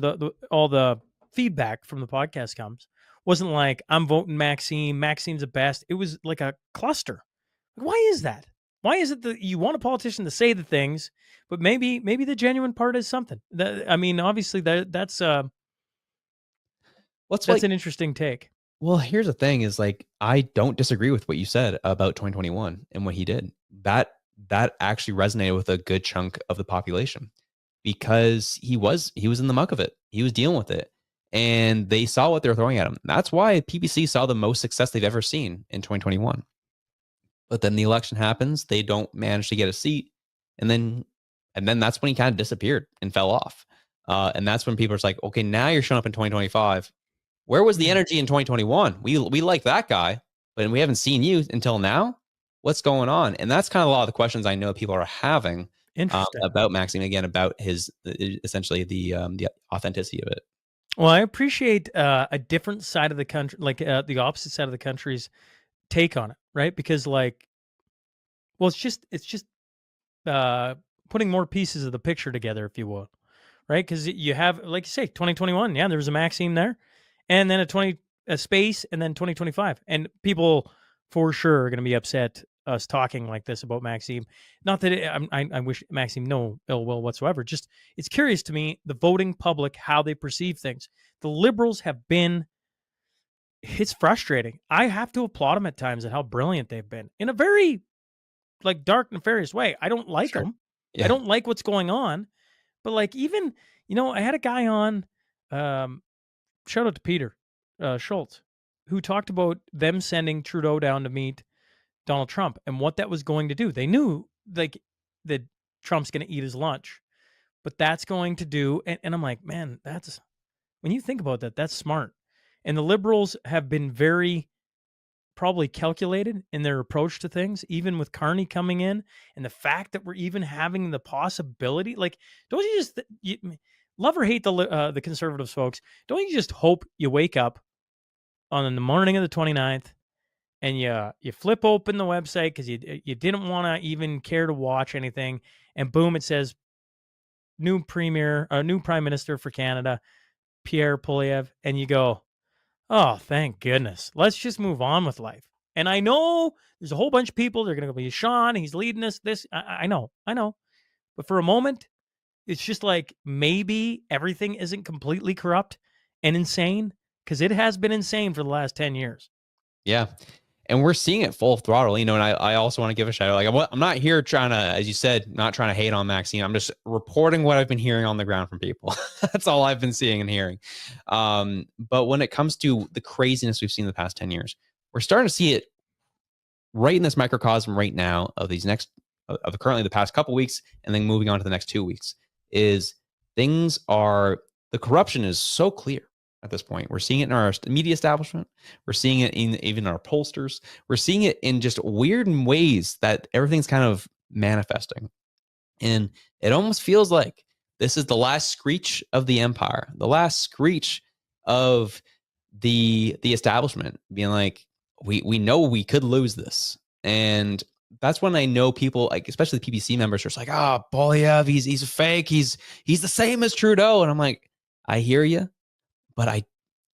all the feedback from the podcast comes wasn't like, I'm voting Maxime, Maxime's the best. It was like a cluster. Why is that? Why is it that you want a politician to say the things, but maybe the genuine part is something? Obviously that's an interesting take. Well, here's the thing is like, I don't disagree with what you said about 2021 and what he did. That actually resonated with a good chunk of the population because he was in the muck of it. He was dealing with it and they saw what they were throwing at him. That's why PPC saw the most success they've ever seen in 2021. But then the election happens, they don't manage to get a seat. And then that's when he kind of disappeared and fell off. And that's when people are like, okay, now you're showing up in 2025. Where was the energy in 2021? We like that guy, but we haven't seen you until now. What's going on? And that's kind of a lot of the questions I know people are having about Maxime, again, about his essentially the authenticity of it. Well, I appreciate a different side of the country, like the opposite side of the country's take on it, right? Because it's just putting more pieces of the picture together, if you will, right? Because you have, like you say, 2021, yeah, there was a Maxime there. And then a space, and then 2025. And people for sure are going to be upset us talking like this about Maxime. Not that I wish Maxime no ill will whatsoever. Just it's curious to me, the voting public, how they perceive things. The Liberals have been, it's frustrating. I have to applaud them at times at how brilliant they've been in a very dark, nefarious way. I don't like them. Yeah. I don't like what's going on. But even, I had a guy on, shout out to Peter Schultz, who talked about them sending Trudeau down to meet Donald Trump and what that was going to do. They knew that Trump's going to eat his lunch, but that's going to do. And I'm like, man, that's, when you think about that, that's smart. And the Liberals have been very probably calculated in their approach to things, even with Carney coming in, and the fact that we're even having the possibility, don't you just, love or hate the Conservatives, folks, don't you just hope you wake up on the morning of the 29th and you flip open the website because you didn't want to even care to watch anything, and boom, it says new prime minister for Canada, Pierre Poilievre, and you go, Oh, thank goodness. Let's just move on with life. And I know there's a whole bunch of people. They're going to be Shaun. He's leading us. I know. But for a moment, it's just like maybe everything isn't completely corrupt and insane, because it has been insane for the last 10 years. Yeah. And we're seeing it full throttle, and I also want to give a shout out. Like, I'm not here trying to, as you said, not trying to hate on Maxine. I'm just reporting what I've been hearing on the ground from people. That's all I've been seeing and hearing. But when it comes to the craziness we've seen in the past 10 years, we're starting to see it right in this microcosm right now of currently the past couple weeks, and then moving on to the next 2 weeks. The corruption is so clear at this point. We're seeing it in our media establishment. We're seeing it in even our pollsters. We're seeing it in just weird ways that everything's kind of manifesting. And it almost feels like this is the last screech of the empire, the last screech of the establishment being like, we know we could lose this. And that's when I know people, like especially the PBC members, are just like, Polyev, he's a fake. He's the same as Trudeau. And I'm like, I hear you, but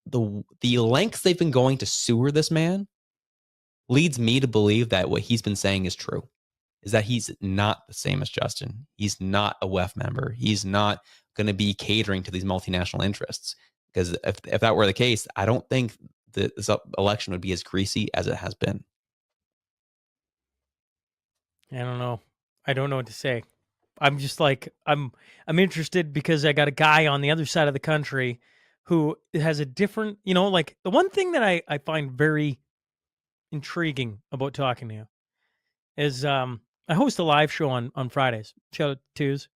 the lengths they've been going to sewer this man leads me to believe that what he's been saying is true, is that he's not the same as Justin. He's not a WEF member. He's not going to be catering to these multinational interests. Because if that were the case, I don't think that this election would be as greasy as it has been. I don't know. I don't know what to say. I'm just like, I'm interested because I got a guy on the other side of the country who has a different, like the one thing that I find very intriguing about talking to you is I host a live show on Fridays, show Tuesdays.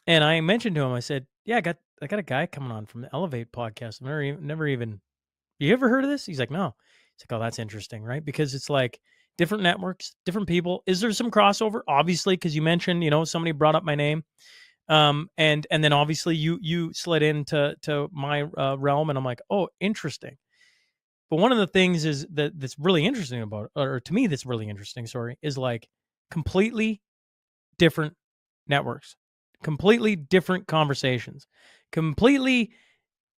And I mentioned to him, I said, yeah, I got a guy coming on from the Elev8 Podcast. I've never even, you ever heard of this? He's like, no. He's like, oh, that's interesting, right? Because it's like different networks, different people. Is there some crossover? Obviously, because you mentioned, somebody brought up my name. And then obviously you slid into my realm, and I'm like, oh, interesting. But one of the things is that's really interesting about it, or to me that's really interesting, is like completely different networks, completely different conversations, completely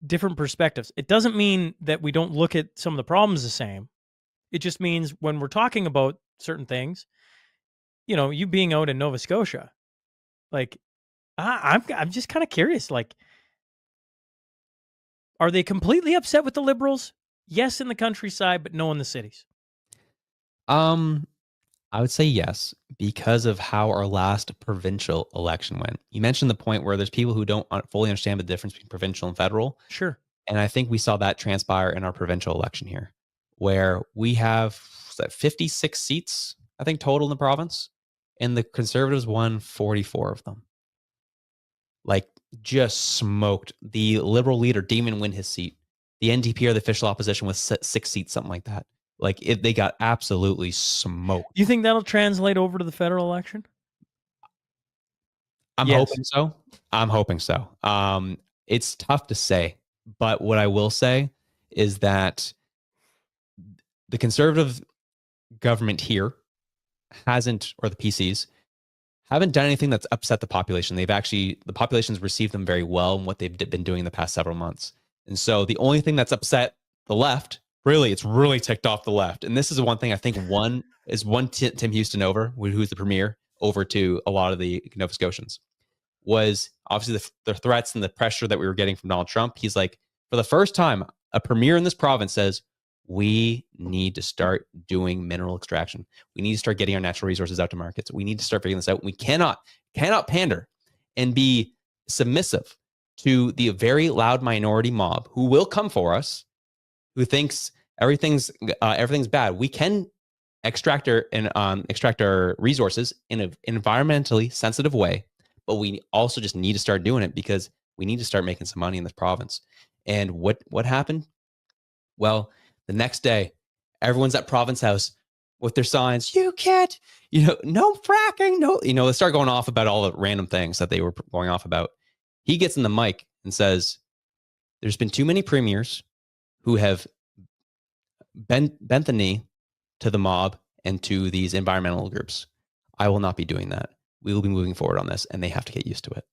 different perspectives. It doesn't mean that we don't look at some of the problems the same. It just means when we're talking about certain things, you being out in Nova Scotia, like I'm just kind of curious, like, are they completely upset with the Liberals? Yes, in the countryside, but no in the cities. I would say yes, because of how our last provincial election went. You mentioned the point where there's people who don't fully understand the difference between provincial and federal. Sure. And I think we saw that transpire in our provincial election here, where we have 56 seats, I think, total in the province, and the Conservatives won 44 of them. Like, just smoked. The Liberal leader didn't even win his seat. The NDP or the official opposition was 6 seats, something like that. Like, they got absolutely smoked. You think that'll translate over to the federal election? I'm hoping so. It's tough to say, but what I will say is that the Conservative government here hasn't, or the PCs, haven't done anything that's upset the population. The population's received them very well in what they've been doing the past several months. And so the only thing that's upset the left, it's really ticked off the left. And this is one thing I think Tim Houston over, who's the premier, over to a lot of the Nova Scotians, was obviously the threats and the pressure that we were getting from Donald Trump. He's like, for the first time, a premier in this province says, we need to start doing mineral extraction. We need to start getting our natural resources out to markets. We need to start figuring this out. We cannot pander and be submissive to the very loud minority mob who will come for us, who thinks everything's bad. We can extract our resources in an environmentally sensitive way, but we also just need to start doing it because we need to start making some money in this province. And what happened? Well, the next day, everyone's at Province House with their signs. You can't, no fracking, no, they start going off about all the random things that they were going off about. He gets in the mic and says, there's been too many premiers who have bent the knee to the mob and to these environmental groups. I will not be doing that. We will be moving forward on this, and they have to get used to it.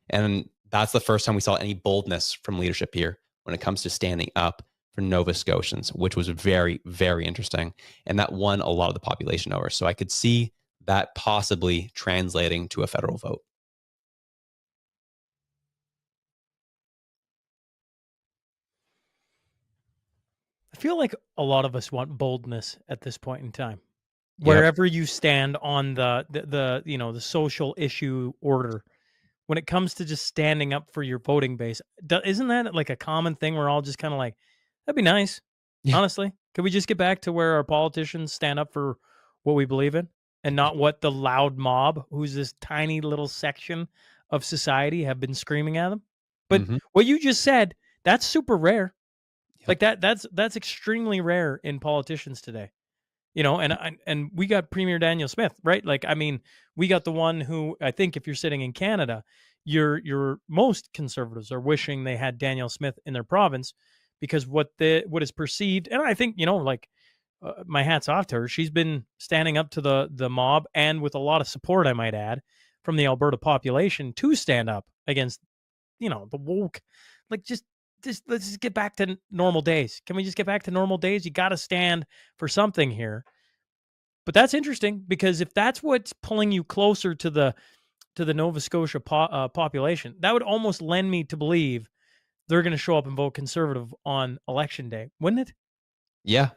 And that's the first time we saw any boldness from leadership here when it comes to standing up for Nova Scotians, which was very, very interesting. And that won a lot of the population over. So I could see that possibly translating to a federal vote. I feel like a lot of us want boldness at this point in time. Yep. Wherever you stand on the social issue order, when it comes to just standing up for your voting base, isn't that like a common thing? We're all just kind of like, that'd be nice. Yeah. Honestly, could we just get back to where our politicians stand up for what we believe in and not what the loud mob, who's this tiny little section of society, have been screaming at them? But what you just said, that's super rare. Like that's extremely rare in politicians today. And we got Premier Daniel Smith, right? Like, I mean, we got the one who, I think if you're sitting in Canada, your most conservatives are wishing they had Daniel Smith in their province, because what is perceived, and I think, my hat's off to her. She's been standing up to the mob, and with a lot of support, I might add, from the Alberta population to stand up against, the woke. Like, just let's just get back to normal days. Can we just get back to normal days? You got to stand for something here. But that's interesting, because if that's what's pulling you closer to the Nova Scotia population, that would almost lend me to believe they're going to show up and vote Conservative on election day, wouldn't it? Yeah,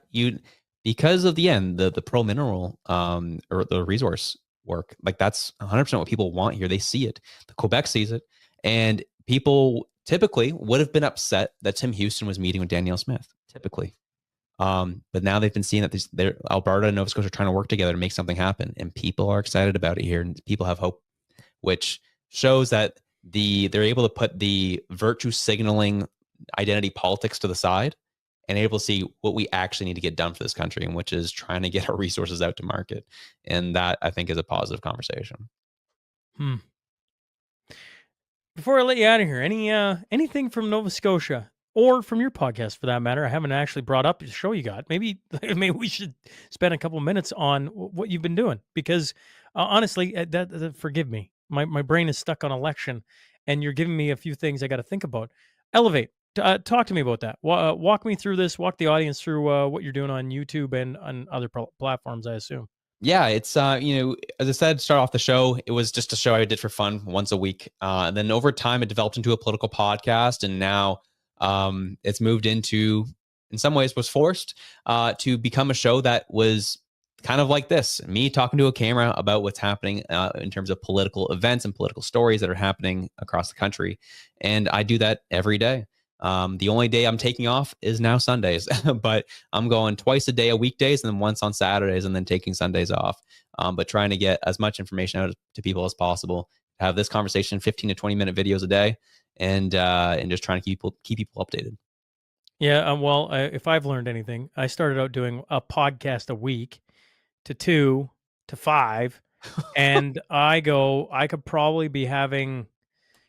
because of the pearl mineral or the resource work, like that's 100% what people want here. They see it. The Quebec sees it, and people typically would have been upset that Tim Houston was meeting with Danielle Smith, typically. But now they've been seeing that Alberta and Nova Scotia are trying to work together to make something happen, and people are excited about it here, and people have hope, which shows that they're able to put the virtue signaling identity politics to the side and able to see what we actually need to get done for this country, and which is trying to get our resources out to market. And that, I think, is a positive conversation. Before I let you out of here, anything from Nova Scotia, or from your podcast for that matter, I haven't actually brought up the show you got. Maybe we should spend a couple minutes on what you've been doing, because honestly, forgive me, my brain is stuck on election, and you're giving me a few things I got to think about. Elev8, talk to me about that. Walk me through this. Walk the audience through what you're doing on YouTube and on other platforms, I assume. Yeah, it's as I said, start off the show, it was just a show I did for fun once a week. And then over time, it developed into a political podcast, and now it's moved into, in some ways, was forced to become a show that was kind of like this: me talking to a camera about what's happening in terms of political events and political stories that are happening across the country. And I do that every day. The only day I'm taking off is now Sundays, but I'm going twice a day, weekdays, and then once on Saturdays, and then taking Sundays off. But trying to get as much information out to people as possible, have this conversation, 15 to 20 minute videos a day, and just trying to keep people updated. Yeah. Well, if I've learned anything, I started out doing a podcast a week to 2 to 5. And I could probably be having,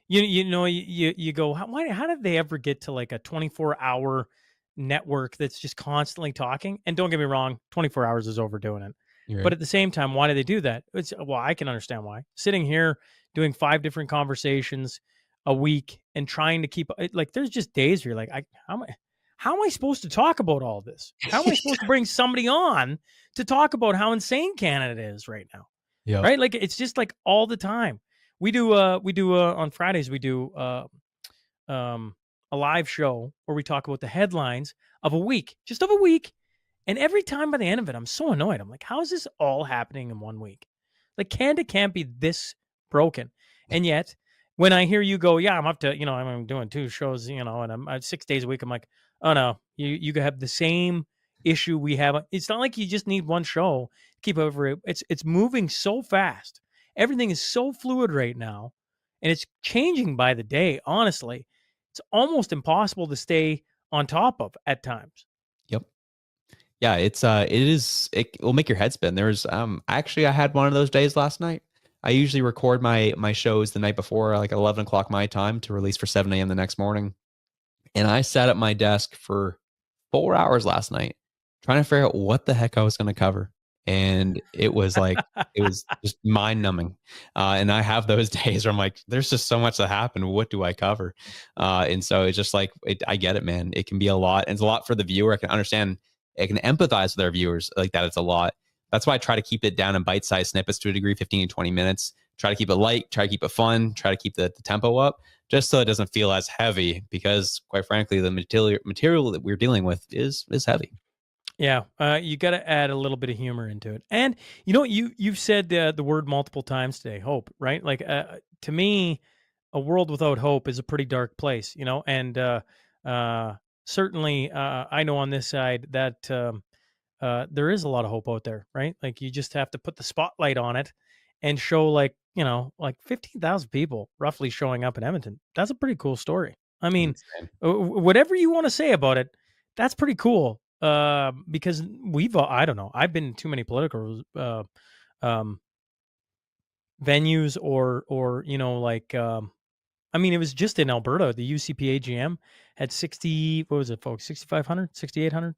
you go, how did they ever get to like a 24-hour network that's just constantly talking? And don't get me wrong, 24 hours is overdoing it. Right. But at the same time, why do they do that? I can understand why. Sitting here doing 5 different conversations a week and trying to keep, like, there's just days where you're like, how am I supposed to talk about all this? How am I supposed to bring somebody on to talk about how insane Canada is right now? Yeah. Right? Like, it's just like all the time. We do on Fridays, we do a live show where we talk about the headlines of a week, just of a week. And every time by the end of it, I'm so annoyed. I'm like, how is this all happening in one week? Like, Canada can't be this broken. And yet, when I hear you go, yeah, I'm up to, I'm doing 2 shows, and I'm 6 days a week, I'm like, oh no, you have the same issue we have. It's not like you just need one show to keep over it. It's moving so fast. Everything is so fluid right now, and it's changing by the day. Honestly, it's almost impossible to stay on top of at times. Yep. Yeah, it will make your head spin. There's actually, I had one of those days last night. I usually record my shows the night before, like at 11 o'clock my time, to release for 7 a.m. the next morning. And I sat at my desk for 4 hours last night trying to figure out what the heck I was going to cover. And it was it was just mind numbing. And I have those days where I'm like, there's just so much that happened. What do I cover? And so it's just I get it, man. It can be a lot. And it's a lot for the viewer. I can understand. I can empathize with our viewers like that. It's a lot. That's why I try to keep it down in bite-sized snippets to a degree, 15 to 20 minutes. Try to keep it light, try to keep it fun, try to keep the tempo up, just so it doesn't feel as heavy, because quite frankly, the material that we're dealing with is heavy. Yeah, you got to add a little bit of humor into it. And you've said the word multiple times today, hope, right? To me, a world without hope is a pretty dark place, and certainly I know on this side that there is a lot of hope out there, right? Like, you just have to put the spotlight on it and show 15,000 people roughly showing up in Edmonton. That's a pretty cool story. I mean, whatever you want to say about it, that's pretty cool. Because I don't know, I've been to too many political venues I mean, it was just in Alberta. The UCP AGM had 6,500, 6,800,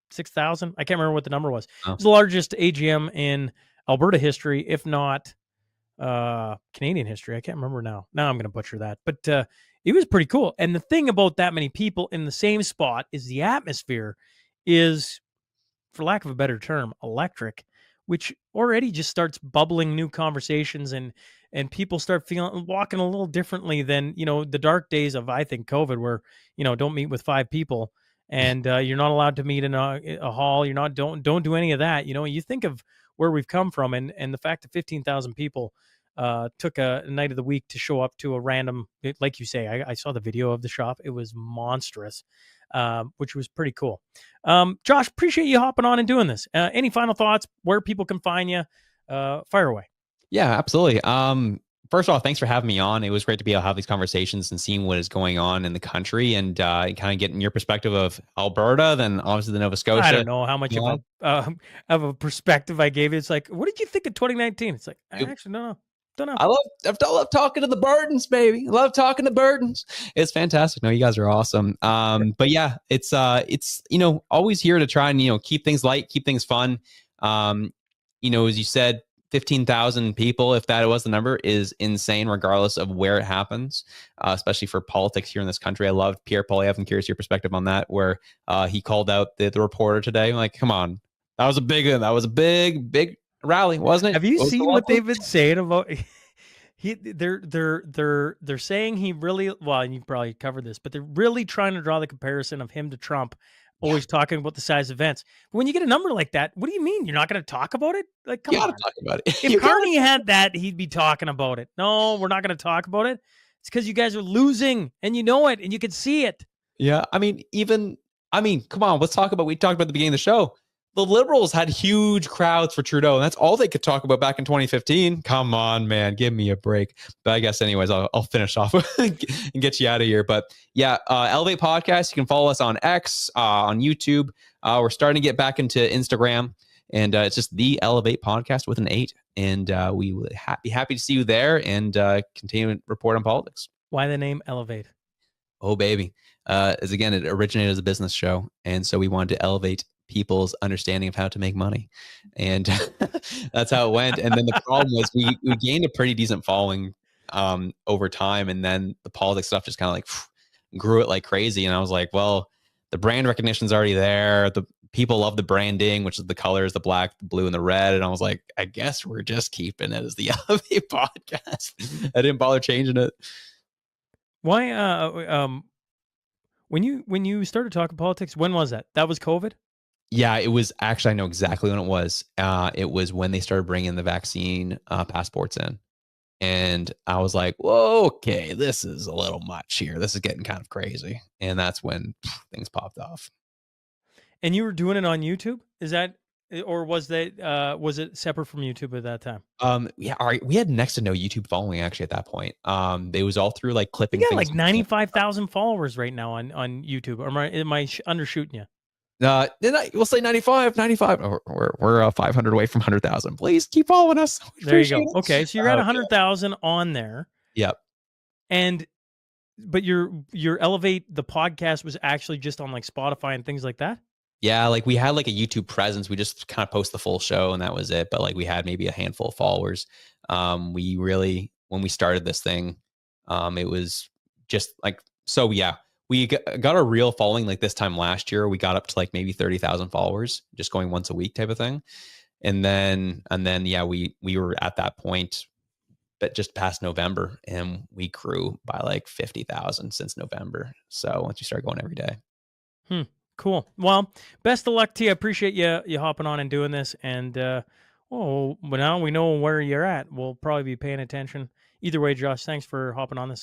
6,000. I can't remember what the number was. Oh. It was the largest AGM in Alberta history, if not Canadian history. I can't remember now. Now I'm going to butcher that. But it was pretty cool. And the thing about that many people in the same spot is the atmosphere is, for lack of a better term, electric, which already just starts bubbling new conversations, and people start walking a little differently than, the dark days of, I think, COVID, where, don't meet with 5 people and you're not allowed to meet in a hall. You're not, don't do any of that. You think of where we've come from, and the fact that 15,000 people took a night of the week to show up to a random, like you say, I saw the video of the shop. It was monstrous, which was pretty cool. Josh, appreciate you hopping on and doing this. Any final thoughts, where people can find you? Fire away. Yeah, absolutely. First of all, thanks for having me on. It was great to be able to have these conversations and seeing what is going on in the country, and kind of getting your perspective of Alberta, then obviously the Nova Scotia. I don't know how much of a perspective I gave you. It's like, what did you think of 2019? It's like, I actually don't know. I love talking to the Burdens, baby. I love talking to Burdens. It's fantastic. No, you guys are awesome. But yeah, it's always here to try and keep things light, keep things fun. As you said, 15,000 people, if that was the number, is insane, regardless of where it happens, especially for politics here in this country. I loved Pierre Poilievre. I'm curious your perspective on that, where he called out the reporter today. I'm like, come on, that was a big rally, wasn't it? Have you seen what they've been saying about? They're saying he really, well, and you probably covered this, but they're really trying to draw the comparison of him to Trump. Always talking about the size of events. But when you get a number like that, what do you mean? You're not going to talk about it? Like, come on. Talk about it. If Carney had that, he'd be talking about it. No, we're not going to talk about it. It's because you guys are losing, and you know it, and you can see it. Yeah, I mean, come on. We talked about the beginning of the show. The Liberals had huge crowds for Trudeau, and that's all they could talk about back in 2015. Come on, man, give me a break. But I guess, anyways, I'll finish off and get you out of here. But yeah, Elev8 Podcast. You can follow us on X, on YouTube. We're starting to get back into Instagram, and it's just the Elev8 Podcast with an 8. And we would be happy to see you there and continue to report on politics. Why the name Elev8? Oh, baby. As again, it originated as a business show, and so we wanted to elevate people's understanding of how to make money, and that's how it went. And then the problem was we gained a pretty decent following over time, and then the politics stuff just kind of grew it like crazy. And I was like, well, the brand recognition's already there. The people love the branding, which is the colors, the black, the blue, and the red. And I was like, I guess we're just keeping it as the Elev8 Podcast. I didn't bother changing it. Why? When you started talking politics, when was that? That was COVID? Yeah, it was actually, I know exactly when it was. It was when they started bringing the vaccine passports in. And I was like, whoa, okay, this is a little much here. This is getting kind of crazy. And that's when things popped off. And you were doing it on YouTube? Is that, or was it separate from YouTube at that time? Yeah, all right. We had next to no YouTube following actually at that point. It was all through like clipping. You got like 95,000 followers right now on YouTube. Or am I undershooting you? We'll say 95. We're 500 away from 100,000. Please keep following us. There you go. Okay, so you're at 100,000 on there. Yep. But your Elev8 the podcast was actually just on like Spotify and things like that. Yeah, like we had like a YouTube presence. We just kind of post the full show and that was it. But like we had maybe a handful of followers. We really, when we started this thing, it was just like, so yeah, we got a real following like this time last year. We got up to like maybe 30,000 followers, just going once a week type of thing. And then, yeah, we were at that point, but just past November, and we grew by like 50,000 since November. So once you start going every day. Cool. Well, best of luck to you. I appreciate you hopping on and doing this. And but now we know where you're at. We'll probably be paying attention. Either way, Josh, thanks for hopping on this.